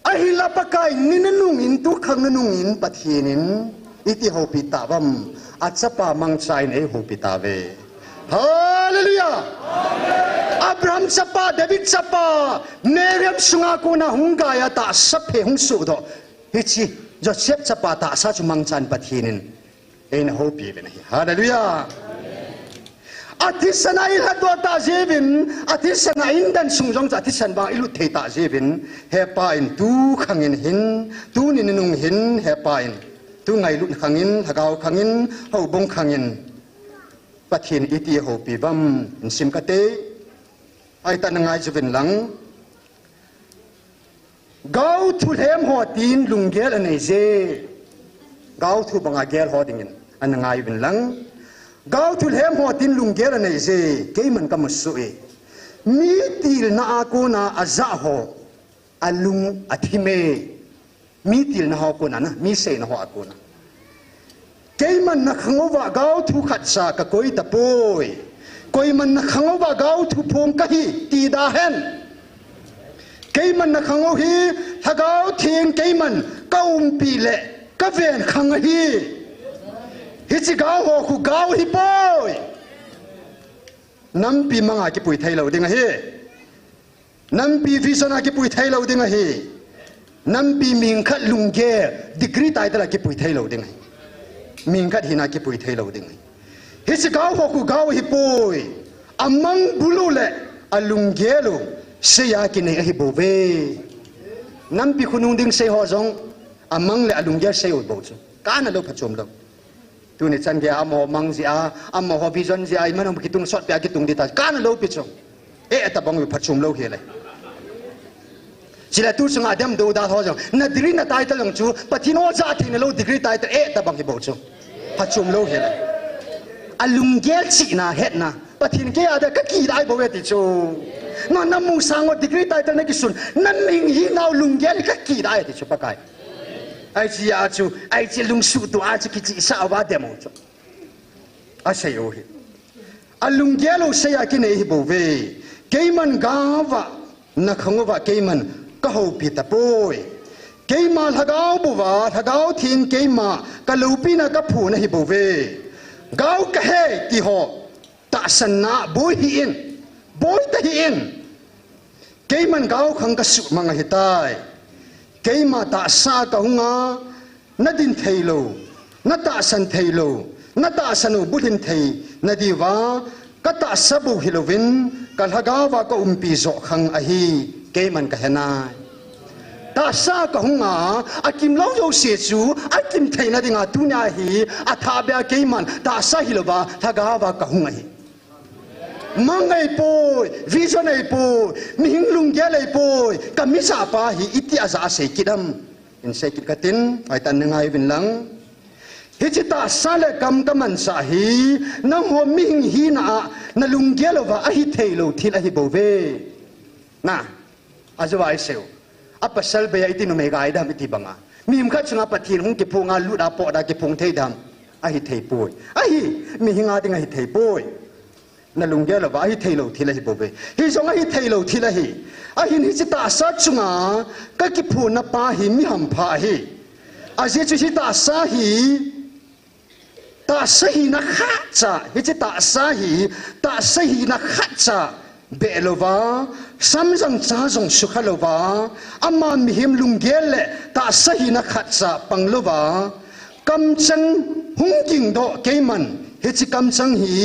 ไอ้ละปะกายนี่นั่นนุ่งอินทุกขังนั่นนุ่งอินปะทีนินอิติโหปิตาบัมอัศปามังไซน์เอโหปิตาเวฮาเลลูยาอับราฮัมสปาเดวิดสปาเมริมสุงากูนาหุงกายตาสัพเพหุงสุดฮิจิจดเซฟสปาตาสัจมังจันปะทีนินเอ็นโหปีเป็นฮีฮาเลลูยาอาทิตย์สนาอิลฮัดวตาเจวินอาทิตย์สนาอินดันสุงจงจัอาทิตย์สันบางอิลุเทตาเจวินเฮปาอินตูขังอินหินตูนินนุงหินเฮปาอินตูไงลุขังอินฮะกาวขังอินเฮาบงขังอินปัทหินอิติโฮปีบัมอินซิมกะเตไอตันงายจวินหลังกาวทุเลมหัวตีนลุงเกลอันไหนเจกาวทุบังอาเกลหัวติงินอันงายวินหลังกาวทุเลมหัวตินลุงเกลอันไหนเจเกยมันก็มุสุเอมีตีลนาอากูนาอาซาโฮอาลุงอาทิเมมีตีลนาอากูนานะมีเซนาอากูนาเกยมันนักขังว่ากาวทุขัดสากะกอยตะปอยกอยมันนักขังว่ากาวทุพงกะฮีตีดาเฮนเกยมันนักขังฮีถ้ากาวเทียงเกยมันก้าวปีเละกะเวนขังฮีฮิจิกาวหัวคูกาวฮิปอยน้ำปีมังอากิปุยไทยเราดิงเฮน้ำปีวิศนากิปุยไทยเราดิงเฮน้ำปีมิงคัดลุงเกดิกรีตายตระกิปุยไทยเราดิงมิงคัดหินากิปุยไทยเราดิงฮิจิกาวหัวคูกาวฮิปอยอามังบุลุเละอาลุงเกลุเสียกินเอฮิโบเวน้ำปีคุณุงดิงเสียหัวจงอามังเละอาลุงเกเสียอุบจงการนั่นเราผจญเราtu ni chan dia amo mangzia amo ho vision zia i manam kitung sot pya kitung dita kan lo pichong ta bang yu phachum lo hele sila tu sung adam do da ho jong na diri na tai ta long chu patino za thi na lo degree tai ta ta bang ki bo chu phachum lo hele alung gel chi na het na pathin ke ada ka ki dai bo we ti chu no na mu sang o degree tai ta na ki sun nan ming hi na lung gel ka ki dai ti chu pakaiไอจีอาจูไอจีลุงสูตัวอาจูกิจิสาวาเดมจูอาเซโอฮิอาลุงเกลูเซียกินเอฮิบูเวเกมันกาวะนักขงวะเกมันก็หูปิตาปุยเกมันฮักเอาบัวฮักเอาทิ้งเกมันก็ลูปีนักผูนฮิบูเวกาวกะเฮติโฮตาสนะบุยฮินบุยตะฮินเกมันกาวขังกสุมังฮิตายเกยมาตาซากะหุงานาดินเทโลนาตาสันเทโลนาตาสนุบุดินเทนาดีวากะตาสบุฮิโลวินกะลฮกาวากะปีโซขังอะฮีเกยมันกะเฮนายตาซากะหุงาอะกิมลาวโยเสจูอะกิมเทนาดิงาตุญาฮีอะทาเบะเกยมันตาซาฮิโลบาทากาวากะหุงอะฮีมังไอปุยวิจารณ์ไอปุยมิหิงลุงเกลไอปุยกัมมิสาปาฮีอิติอาซาเสกิดัมอินเสกิดกัตินไอตันนึงไอวินลังฮิจิตาซาเลกัมกัมันสาฮีนังหัวมิหิงฮีนาลุงเกลวะอหิเทโลทิลอหิโบเวนะอาจจะว่าไอเซลอัปเซลเบียอิตินุเมกาไอดามิติบังอามีมขัดชงาปฏินหงกิพงอาลุดาปอดากิพงเทดัมอหิเทปุยอหิมิหิงอาติงอหิเทปุยนั่นลุงเกลว่าฮิเทโลทีละฮิโบเบฮิจงฮิเทโลทีละฮิอาหินฮิจิตาสัจงาก็กิพูนปาหิมิหัมพาฮิอาเจจุฮิตาสาฮิ ta sahi na khatcha hi chi ta sahi na khatcha be lova samjang cha jong sukhalova amma mihim lunggel le ta sahi na khatcha panglova kamchang hungking do keiman hi chi kamchang hi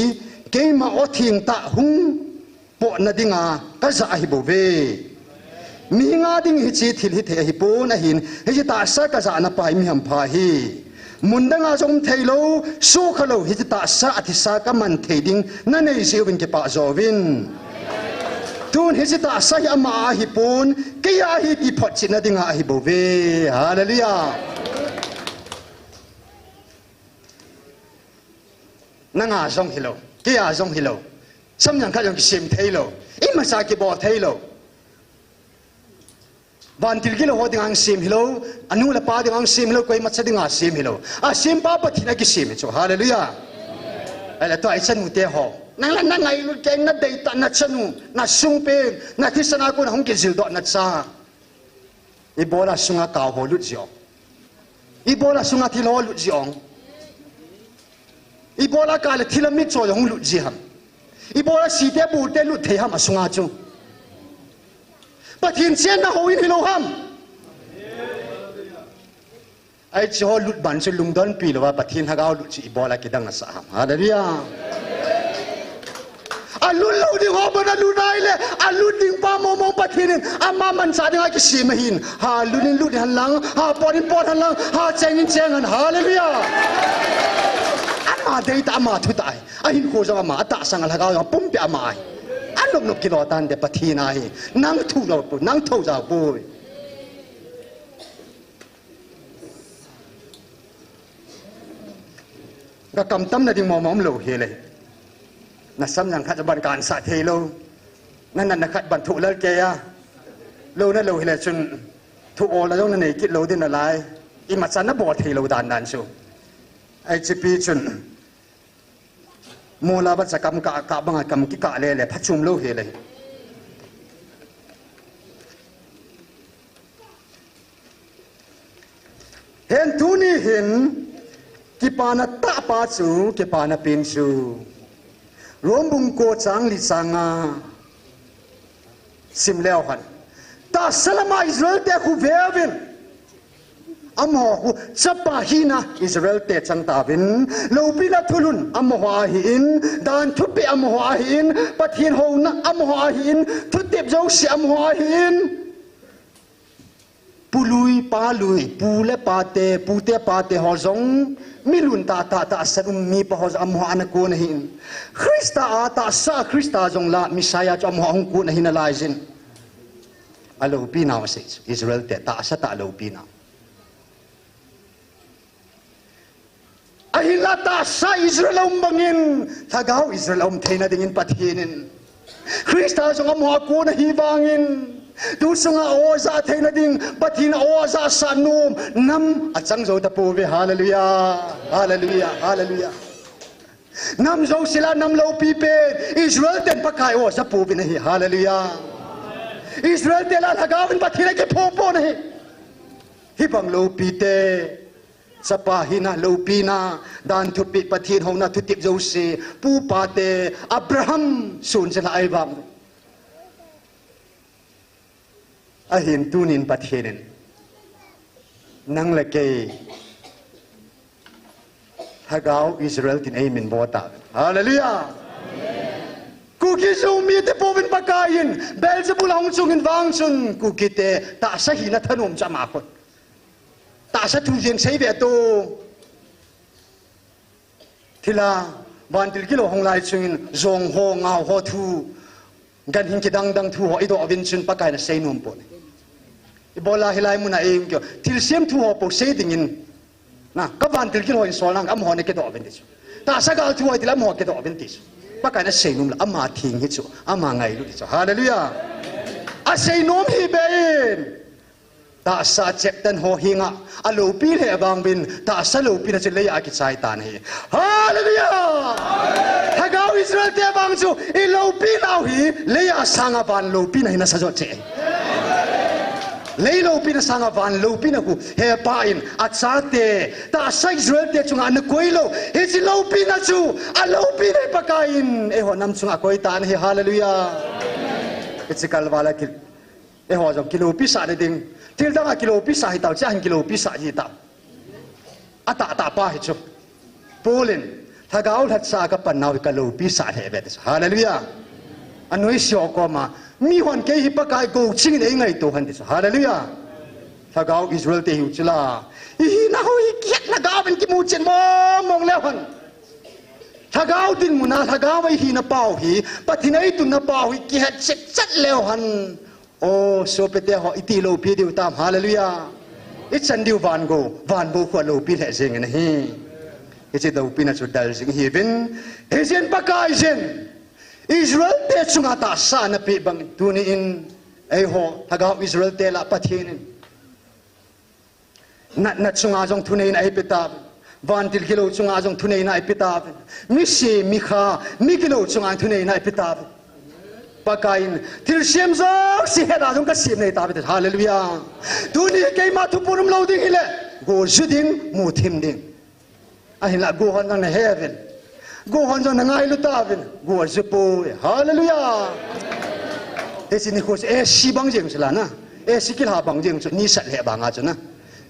keima othing ta hung po na dinga ka za hi bove mi nga ding hi chi thil hi the hi po na hin hi chi ta sa ka za na pai mi ham pha hi mundanga jom thailo su khalo hi chi ta sa athi sa ka man theding na nei siwin ke pa zovin tun hi chi ta sa hi ama hi pon ke ya hi ti phot chi na dinga hi bove hallelujah nanga jong hilo ke ya jong hilo samyang ka jong ki sim thailo ima sa ki bo thailo ban til gilo hoding ang sim hilo anu la pa ding ang sim hilo koi matsa ding a sim hilo a sim pa pa thina ki sim cho hallelujah ala to ai chan mu te ho nang la nang ai lu ke na dei ta na chanu na sung pe na kisana ko na hong ki zil do na cha ibola sunga ka ho lu jio ibola sunga thilo lu jiong ibola ka le thilami cho yong lu ji ham ibola si te bu te lu the ham asunga chu Pathin chen na hoin hilo ham ai cho lut ban chu lungdon pi lo wa pathin hagaw lu chi ibola kidang na sa ham hallelujah alu lo ding ho ba lu nai le alu ding pa mo mo pathin amma man sa ding ki sim hin ha lu nin lu han lang ha porin pot han lang ha cheng cheng han hallelujah amma dei ta amma thu tai a hin ko jang amma ta sang hagaw yang pum pi amma anok nok kilo tan de pathina hi nang thu lo pu nang thau ja pu ga kam tam na ding mom lo he le na sam yang khat ban kan sa the lo nan na khat ban thu lal ke ya lo na lo he le chun thu o la jong na nei kit lo din na lai i ma chan na bo the lo dan nan chu ai chi pi chun mola ba chakam ka banga kam ki ka le phachum lo he le hen tu ni hin ki pana ta pa chu ki pana pin chu rom bung ko chang li changa sim leo han ta salama Israel te khu vevin amo hu chapa hina Israel te chang ta bin lo pina thulun amo ha hin dan thupi amo ha hin pathin ho na amo ha hin thutip jo si amo ha hin pului pa lui pule pate pute pate ho zong milun ta asum mi pa ho amo ana ko na hin Krista ta sa Krista jong la misaya cho amo hong ko na hin la jin alo pina wa se Israel te ta sa ta lo pina ahilata sa Israel bangin thagaw Israel theina dingin pathinin Krista songa mo ko na hiwangin tu songa oza theina ding pathina oza sanum nam achang zo ta pove hallelujah hallelujah hallelujah nam zo sila nam lo pipe Israel ten pakai oza pove na hi hallelujah Israel te la thagawin pathina ke phopo na hi hibang lo pite sapahina lopina dan thupi pathin hona thutip jose pu pate Abraham sun jala aibam ahin tunin pathinin nang lake hagaw Israel tin amen bota hallelujah kuki zumi te povin pakayin Beelzebul hong chungin wangsun kukite ta sahina thanom chamakot ta sa thu jeng sei ve to thila ban til kilo hong lai chungin zong ho ngao ho thu gan hin ki dang thu ho ido avin chun pakai na sei nom po ibola hilai muna em kyo til sem thu ho po sei dingin na ka ban til kilo in sol nang am ho ne ke do avin dis ta sa gal thu ho til am ho ke do avin dis pakai na sei nom la ama thing hi chu ama ngai lu dis hallelujah a sei nom hi bein ta sa chepten ho hinga alo pi le bang bin ta sa lo pi na che le ya ki chai tan hi hallelujah hagaw Israel te bang chu I lo pi nau hi le ya sanga ban lo pi na hina sa jo che lấy lâu pin sang van lâu pin aku he pain achate ta sai Israel te chunga na koilo he si lâu pin chu a lâu pin he pakain e ho nam chunga koi tan he hallelujah ichikal wala kil e ho jong kilo pisa de ding til danga kilo pisa hi taw chan kilo pisa hi taw ata ta pa hi chu polin thagaul hat sa ka pannaw ka lo pisa he bet hallelujah anoi sio ko ma mi hon ke hi pakai go ching nei ngai to han dis hallelujah thagau Israel te hu chila hi na hoi kiat na ga ben ki mu chen mo mong le hon thagau din mu na thagau hi na pau hi pathinai tu na pau hi ki hat chet chat le han o so pete ho iti lo pi diu tam hallelujah ichan diu van bo kho lo pi le jeng na hi ichi do pi na chu dal jing hi bin he jen pakai jen Israel te chunga ta sa na pi bang tuni in ai ho thagau Israel te la pathin na chunga jong thunei na ai pita van til kilo chunga jong thunei na ai pita mi si mi kha mi kilo chunga thunei na ai pita pakain til sim zo si heda jong ka sim nei ta bi hallelujah tuni ke ma thu purum lo ding hile go juding mu thim ding a hila go hon na heaven go hon zo na ngai lu ta bin go zipo hallelujah e sin ko e si bang jeng sala na e sikil ha bang jeng ni sat le banga chana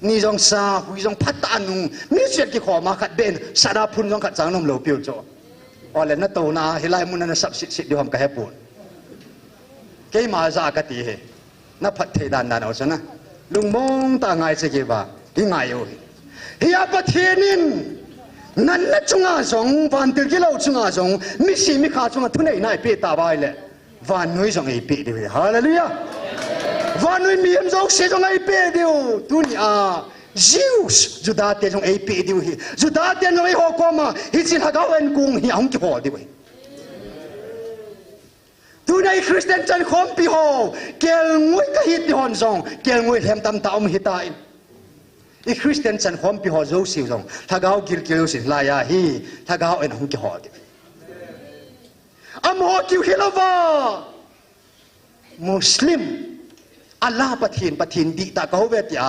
ni jong sa hui jong phat ta nu mi chet ki kho ma khat ben sara phun jong khat chang nom lo piu cho ole na to na hilai mun na sab sit sit diom ka he pun ke ma za ka ti he na phat the dan dan au chana lung mong ta ngai che ke ba hi ngai yo hi a pa thienin nan na chunga jong van til ki lo chunga jong mi si mi kha chunga thunei nai pe ta bai le van noi jong ei pe de hallelujah van noi mi em jong se jong ei pe de tu ni a Jews juda te jong ei pe de hi juda te noi ho ko ma hi chin ha ga wen kung hi ang ki ho de tu nei Christian chan khom pi ho kel ngui ka hit ni hon jong kel ngui hem tam ta hi ta in i Christian chan khom pi ho zo siu jong thagao gil kil sin la ya hi thagao en hung ki ho de am ho ki hilova Muslim Allah pathin di ta ka ho vet ya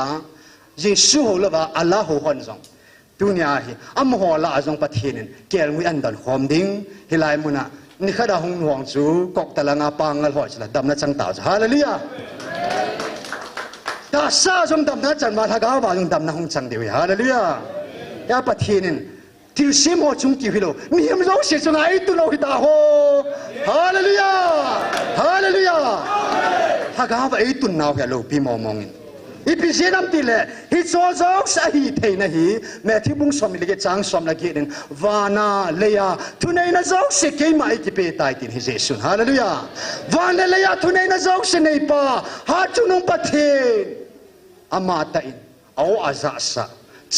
Jesu ho lova Allah ho hon jong dunia hi am ho la jong pathin kel ngui an dan khom ding hilai muna ni khada hung huang chu kok talanga pangal ho chla dam na chang ta hallelujah ta sa jong dam na chan ma thagao ba jong dam na hung chang dewi hallelujah ya pathinin til sim ho chung ki hilo mi hem zo se chung ai tu lo ta ho hallelujah hallelujah thagao ba ai tu naw ya lo pi mo mong ipi senam tile hi so zo sa hi thei na hi me thi bung som le ge chang som la ge den wana leya thunei na zo se ke mai ki pe tai tin hi jesu hallelujah wana leya thunei na zo se nei pa ha chu nong pathe ama ta in au aza sa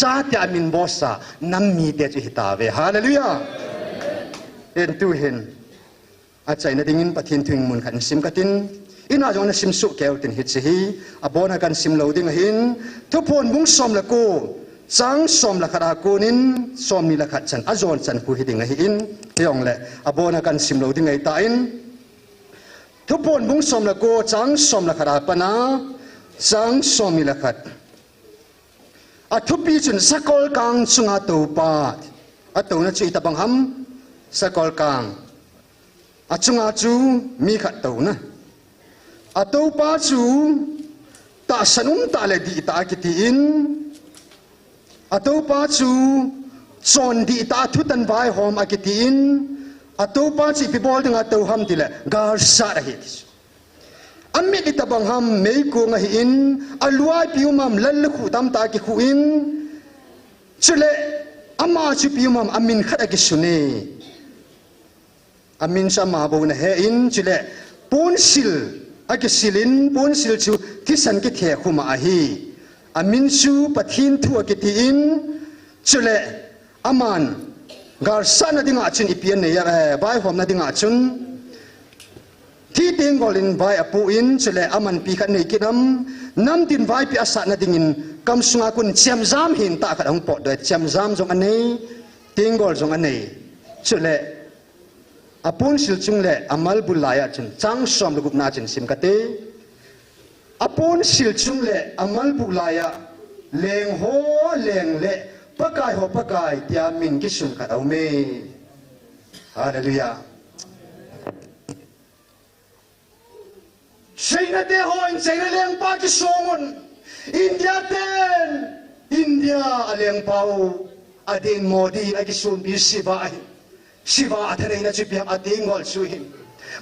cha ta min bosa nam mi te chu hita ve hallelujah en tu hin a chai na dingin pathin thing mun khan sim katin ina jong na sim su keu tin hit hi abona kan sim lo ding hin thu phon bung som la ko chang som la khara ko nin som ni la khat chan azon chan pu hi ding hi in yong le abona kan sim lo ding ai ta in thu phon bung som la ko chang som la khara pana chang som ni la khat a thu pi chun sakol kang chunga to pa a to na chi ta bang ham sakol kang a chunga chu mi khat to na atau pa chu ta sanum ta le di ta kitin atau pa chu chon di ta thu tan vai hom akitin atau pa chi pi bol ding atau ham tile gar sa ra hi amme di ta bang ham mei ko nga hi in alwai piumam lal khu tam ta ki khu in chule ama chu piumam amin khata ki sune amin sama bo na he in chule ponsil ake silin pon sil chu kisan ki the khuma ahi amin chu pathin thu ake ti in chule aman gar sana dinga chun ipian ne ya bai hom na dinga chun ti ting golin bai apu in chule aman pi khat nei kinam nam tin vai pi asa na dingin kam sunga kun chem jam hin ta khat hong po de chem jam jong anei ting gol jong anei chule apun sil chung le amal bulaya chun chang som lugup na chin sim kate apun sil chung le amal bulaya leng ho leng le pakai ho pakai tia min ki sun ka au me hallelujah China te ho in China leng pa ki songon India ten India aleng pau adin modi agi sun bi siva athare na chi piam ading gol suhin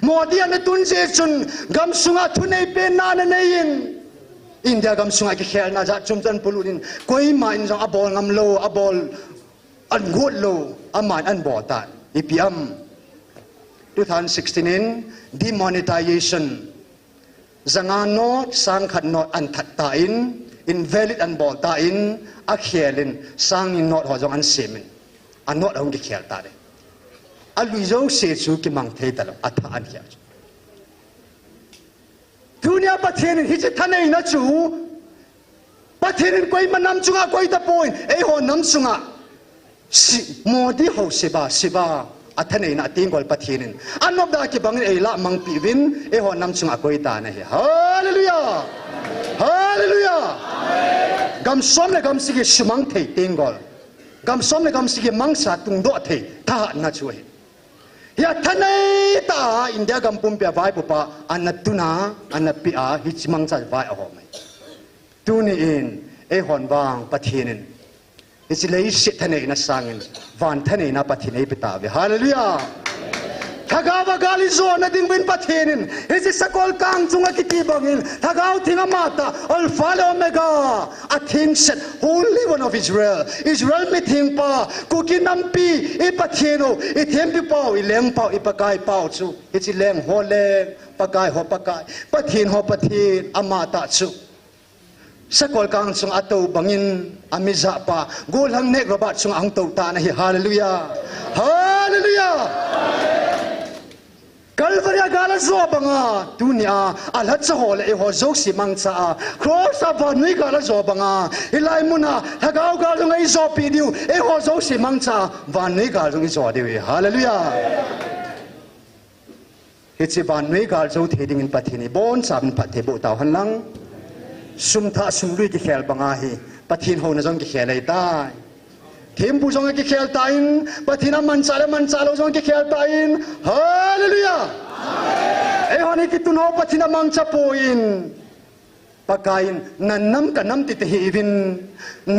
modi an tun je chun gam sunga thunei pe na na nein India gam sunga ki khel na ja chum chan pulunin koi ma in jong abol ngam lo abol an gut lo aman an bo ta ipiam 2016 in demonetization zanga not sang khat not an that ta in invalid an bol ta in a khelin sang in not ho jong an semin an not hong ki khel ta de a lui zo se chu ki mang the ta a tha an ya dunia pathen hi che thanei na chu pathen koi manam chunga koi ta point ei ho nam chunga modi ho siba athanei na tingol pathin anop da ki bangin ei la mang pi win ei ho nam chunga koi ta na hi hallelujah hallelujah gam som le gam sige simang thei tingol gam som le gam sige mang sa tung do thei ta na chu hi ya thanei ta India gam pum pia vai pupa anatuna anapi a hi chimang cha vai a ho mai tuni in ei hon wang pathinin it's lei sit thanei na sangin van thanei na pathinei pita ve hallelujah thagawa gali zo na ding win pathinin it's sakol kang chunga kiti bangin thagaw thinga mata alpha and omega a thing set holy one of Israel me thing pa kukinam pi e pathino e thempi pau i leng pau i pakai pau chu it's leng ho leng pakai ho pakai pathin ho pathin amata chu sakol kang chung ato bangin amiza pa gol hang nek robat chung ang to ta na hi hallelujah hallelujah Calvary gala zo banga dunia alat sa hole e ho zo si mang cha cross of nui gala zo banga ilai muna hagaw galo ngai zo pidiu e ho zo si mang cha van nui galo ngai zo diu hallelujah hitsi van nui galo zo theding in pathini bon sam pathe bo taw hanlang sum tha sum lui ki khel banga hi pathin ho na jong ki khelai tai thim bu jong ki khel tain pathina man chalo jong ki khel tain hallelujah e honi ki tu no pathina mang chapoin pakain nanam kanam ti hivin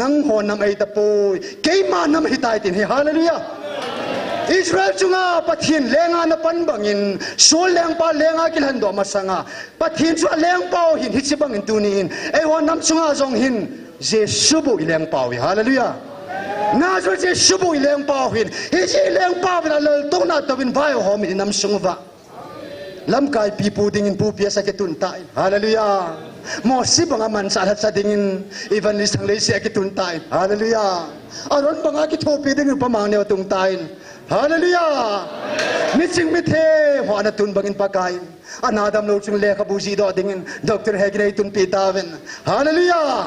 nang ho nam ai ta poi ke ma nam hitai tin hi hallelujah Israel chunga pathin lenga na pan bangin so leng pa lenga kilhan do masanga pathin chu leng pau hin hi chibangin tunin e ho nam chunga jong hin jesu bu leng pau hallelujah na so jesu bu leng pau hin hi ji leng pau na lol to na to bin vai ho mi nam sungwa lam kai pi pu ding in pu pia sa ke tun tai hallelujah mo si banga man sa hat sa ding in evangelist ang le si ke tun tai hallelujah aron banga ki thopi ding pa mang ne tung tai hallelujah missing mithe hwana tun bangin pakai anadam lo chung le khabuji do dingin Dr. Hegre tun pitaven hallelujah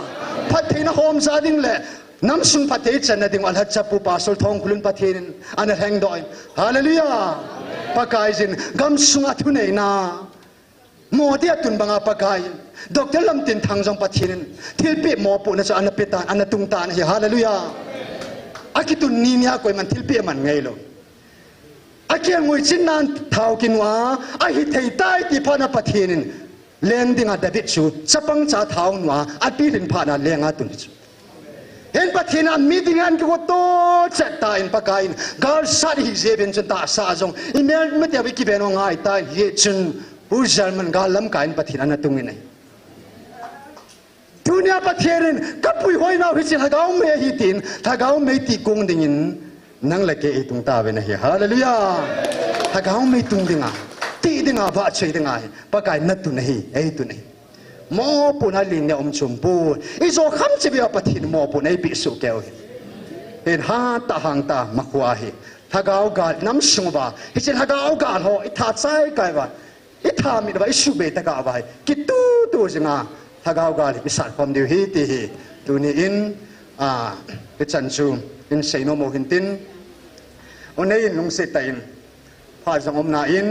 pathina hom sa ding le nam sung pathe chan ding wal hat chapu pasol thong kulun pathin an hang doi hallelujah pakai jin gam sunga thunei na modi atun banga pakai Dr. lamtin thangjong pathin thilpe mo pu na cha anapetan anatung ta na hallelujah akitun ninia koi man thilpe man ngai lo akia ngoi chin nan thau kinwa a hi thei tai ti phana pathinin lending a david chu chapang cha thau nwa atilin phana lenga tun chu hen pathina meeting an ko to chata in pakain gal sari hi zeben chen ta sa jong email me te ki beno ngai ta hi chun urjalman galam kain pathina na tungin ai dunia pathirin kapui hoina hi chin hagau me hi tin hagau me ti kung dingin nang lake itung ta ve na hi hallelujah hagau me tung dinga ti dinga ba chei dinga pakai na tu nahi ei tu nahi mo puna lin ne chumpu izo kham chi bia pathin mo punai pi su keu hen ha ta hang ta makwa hi hagau ga nam sungwa hi chin hagau ga ho i tha chai kai ba i tha mi ba i su be ta ga ba ki tu jinga hagau ga li sat khom diu hi ti hi tu ni in ke chan chu in sei no mo hin tin onei in lung se tain pha jang om na in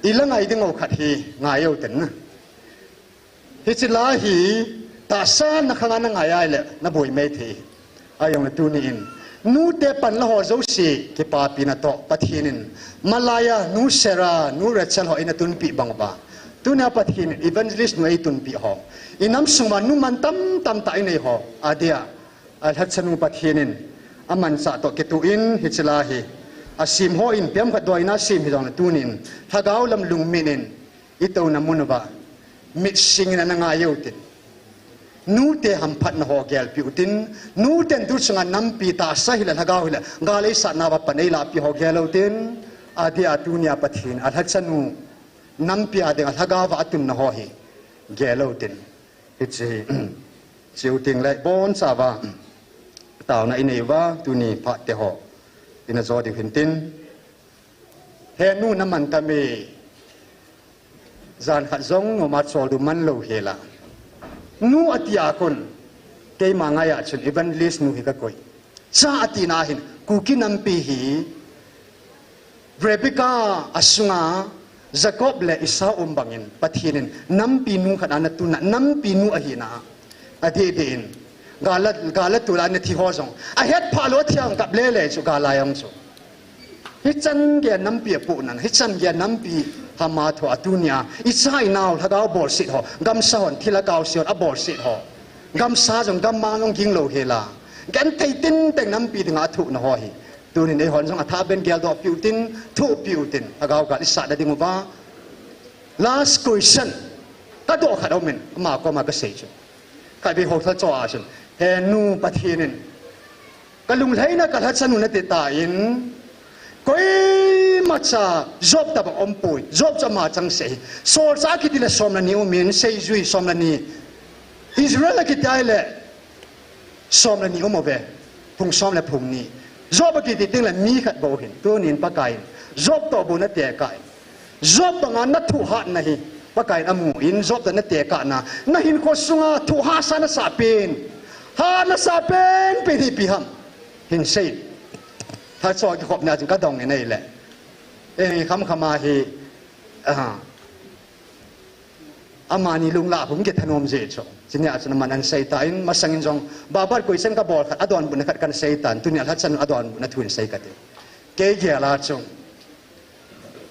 ilang ay ding o khathi ngayo ten na hichilahi ta sa na khanga na ngaya le na boi me the ayong tu ni in nu te pan la ho zo si ke pa pi na to pathinin malaya nu sera nu rachal ho ina tun pi bang ba tu na pathin evangelist nu ai tun pi ho inam suma nu man tam ta nei ho adia al hat sanu pathinin aman sa to ke tu in hichilahi asim ho in piam khat doina sim hi dong tunin thagau lam lung minin ito na munwa mit sing na ngayo tin nu te ham phat na ho gel pi utin nu ten tu sanga nam pi ta sa hi la thagau hi la ngalai sa na ba panei la pi ho gelo tin adi atunia pathin al hat sanu nam pi ade thagau wa atun na ho hi gelo tin hichi chiu ting lai bon sa wa tao na inei wa tuni pha te ho ina zo di hintin he nu naman tami zan khat zong no ma chol du man lo hela nu atia kon ke mangaya chun evangelist nu hi ka koi cha atina hin kuki nampi hi Rebecca asunga Jacob le Isa bangin pathinin nampi nu khat ana tu na nampi nu ahina ade dein galat tu la ne thi ho jong a het pha lo thiang kap le le chu ga la yang chu hi chan ge nam pi pu nan hi chan ge nam pi ha ma tho atunia I chai naw tha ga bor sit ho gam sa hon thila kaw siot a bor sit ho gam sa jong gam ma ngong ging lo he la gan thei tin teng nam pi nga thu na ho hi tu ni nei hon jong a tha ben gel do piu tin thu piu tin a ga ga isa da ding ba last question ka do kha do men ma ko ma ka sei chu kai bi ho tha cho a chun he nu pathinin kalung thaina kal hat sanu na te ta in koi macha job ta ba ompui job cha ma chang sei sol sa ki dile som na ni umin sei zui som na ni Israel ki taile som na ni umobe phung som la phung ni job ki ti ting la mi khat bo hin tu nin pa kai job to bu na te kai job ba nga na thu hat na hi pa kai amu in job ta na te ka na hin ko sunga thu ha sa na sa pen ha na sa pen pe di pi ham hin seiถ้าซอยขบเนี่ยจึงก็ดองในแหละคำขมาฮีอามานีลุงละผมเกิดถนอมเจชงจึงเนี่ยจะนำมันอันเซตันมาสังจงบาบาร์กุยเซนกับอลขัดอดอนบุญขัดกันเซตันตุเนี่ยทัดสันอดอนบุญทุนเซกัดเกี่ยลาจง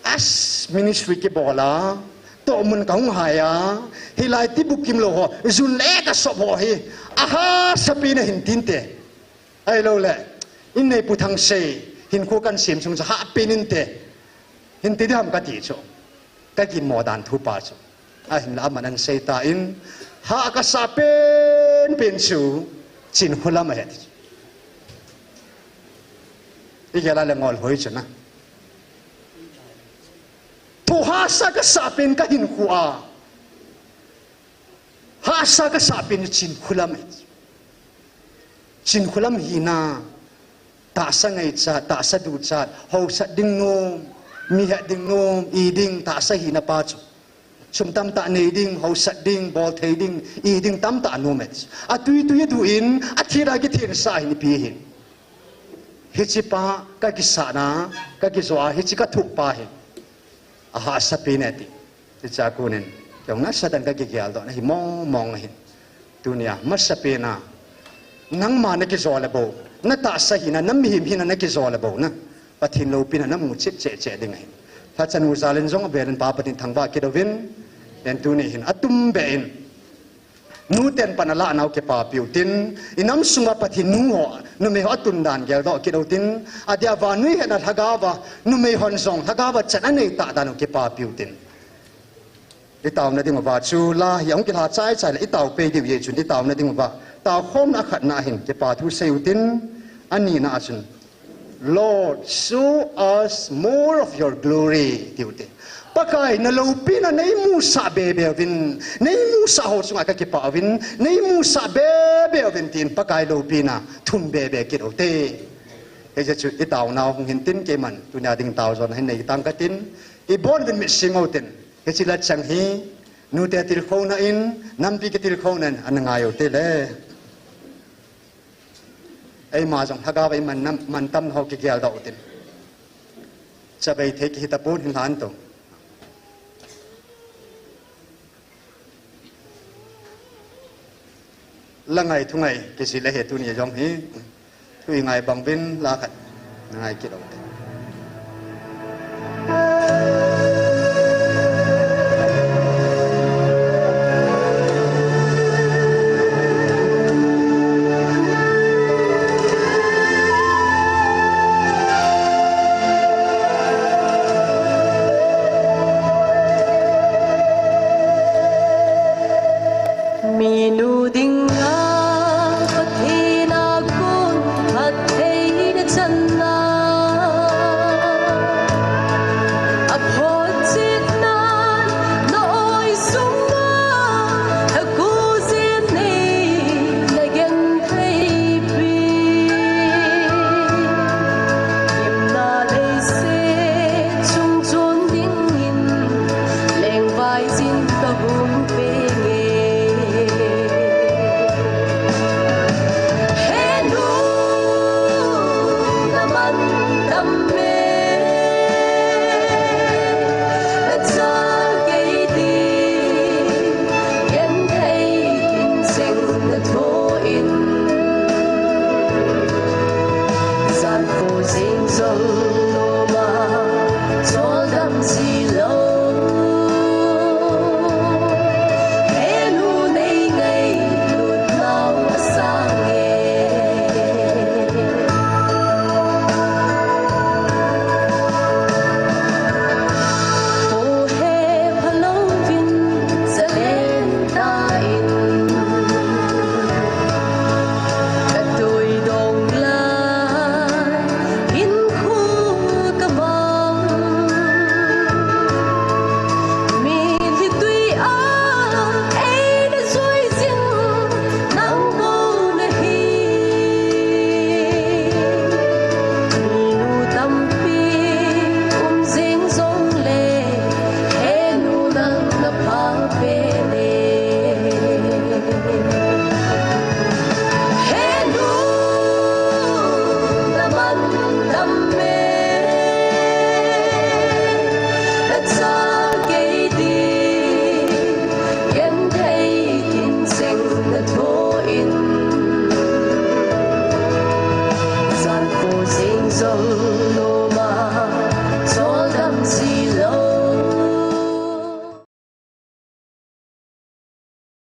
อัสมินิสทรีกี่บอลาโตมันกงหายาฮิไลติบุกิมโลหะจุนเอกสบหะอาฮาสปีนหินตินเตไอ้โลเล่อินในปุถังเซหินคู่กันเสียมชงจะหาปีนินเตหินติดทำกันดีจ้ะก็กินหมอดานทุบป่าจ้ะหินละมันอันเซตาอินหากระสาเป็นชูจินหัวละมาเห็ดอีกอย่างละงอลหอยจ้ะนะทุหาสักสาเป็นก็หินหัวหาสักสาเป็นจินหัวละมาจินหัวละมาหินาตาสังไงจัดตาสะดูจัดหาวสัดดิ่งโนมมีเหดิ่งโนมอีดิ่งตาสะหินาปัจจุชมตามตาเนดิ่งหาวสัดดิ่งบอลเทดิ่งอีดิ่งตามตาโนเมจอะตุยดูอินอะทีรากิเทียนสายนี่พี่เห็นฮิจิปะก็กิสานะก็กิสวาฮิจิก็ถูกปะเห็นอาหารสเปนเอติที่จากกูเนี่ยอย่างนั้นสัตว์ก็กิเกี่ยวต่อนะฮิมองเห็นตัวเนี่ยมัสเปนะนังมาเนี่ยกิสวาเลโบนั่นตาสะหินะน้ำมีหิมหินะนั่นกิจวัตรบ่นะปะทินโลปินะน้ำมุดเจ๊ดิ่งเห็นถ้าจันอุซาเลนซงเบรนปาปะทินทางบ้ากิดวินเดนตูนี่เห็นอัตุมเบนนูเต็นปนัลละนาวเก็บปาปิวตินอิน้ำสุงปะทินนูหัวนูไม่หัวตุนดานเกลดอกกิดตินอาเดียวานุยเห็นทักกาวะนูไม่หันซงทักกาวะจันอันนี้ตาดานุเก็บปาปิวตินอีตาวนั่นดิ่งว่าชูลาอย่างกิลาใจเลยอีตาวเปย์ดิวเยจุนอีตาวนั่นดิ่งว่าตาวคมนักขัดนาเห็นเก็บปาทุเซลตินอันนี้นะจุน Lord show us more of your glory ดิวเตปะกายนลูปีนะในมูซาเบเบวินในมูซาโฮสุงอาเก็บปาวินในมูซาเบเบวินตินปะกายลูปีนะทุนเบเบกิดโอเตเอจะจุดอีตาวนาวหินตินเกมันตุนยาดิ่งตาวจนให้ในตังกัตินอีบอนเป็นมิสิงเอาตินเฮจิลัดจังฮีนูเตติลโคนาอินนัมปีกติลโคนันอันงายโอเตเลไอ้มาจงฮักเอาไปมันตั้มเขาเกี่ยวดอกตินจะไปเทกิตาปูนหินหันตรง langai thungai kisi le he tu ni jong hi thui ngai bang bin la khat ngai ki lo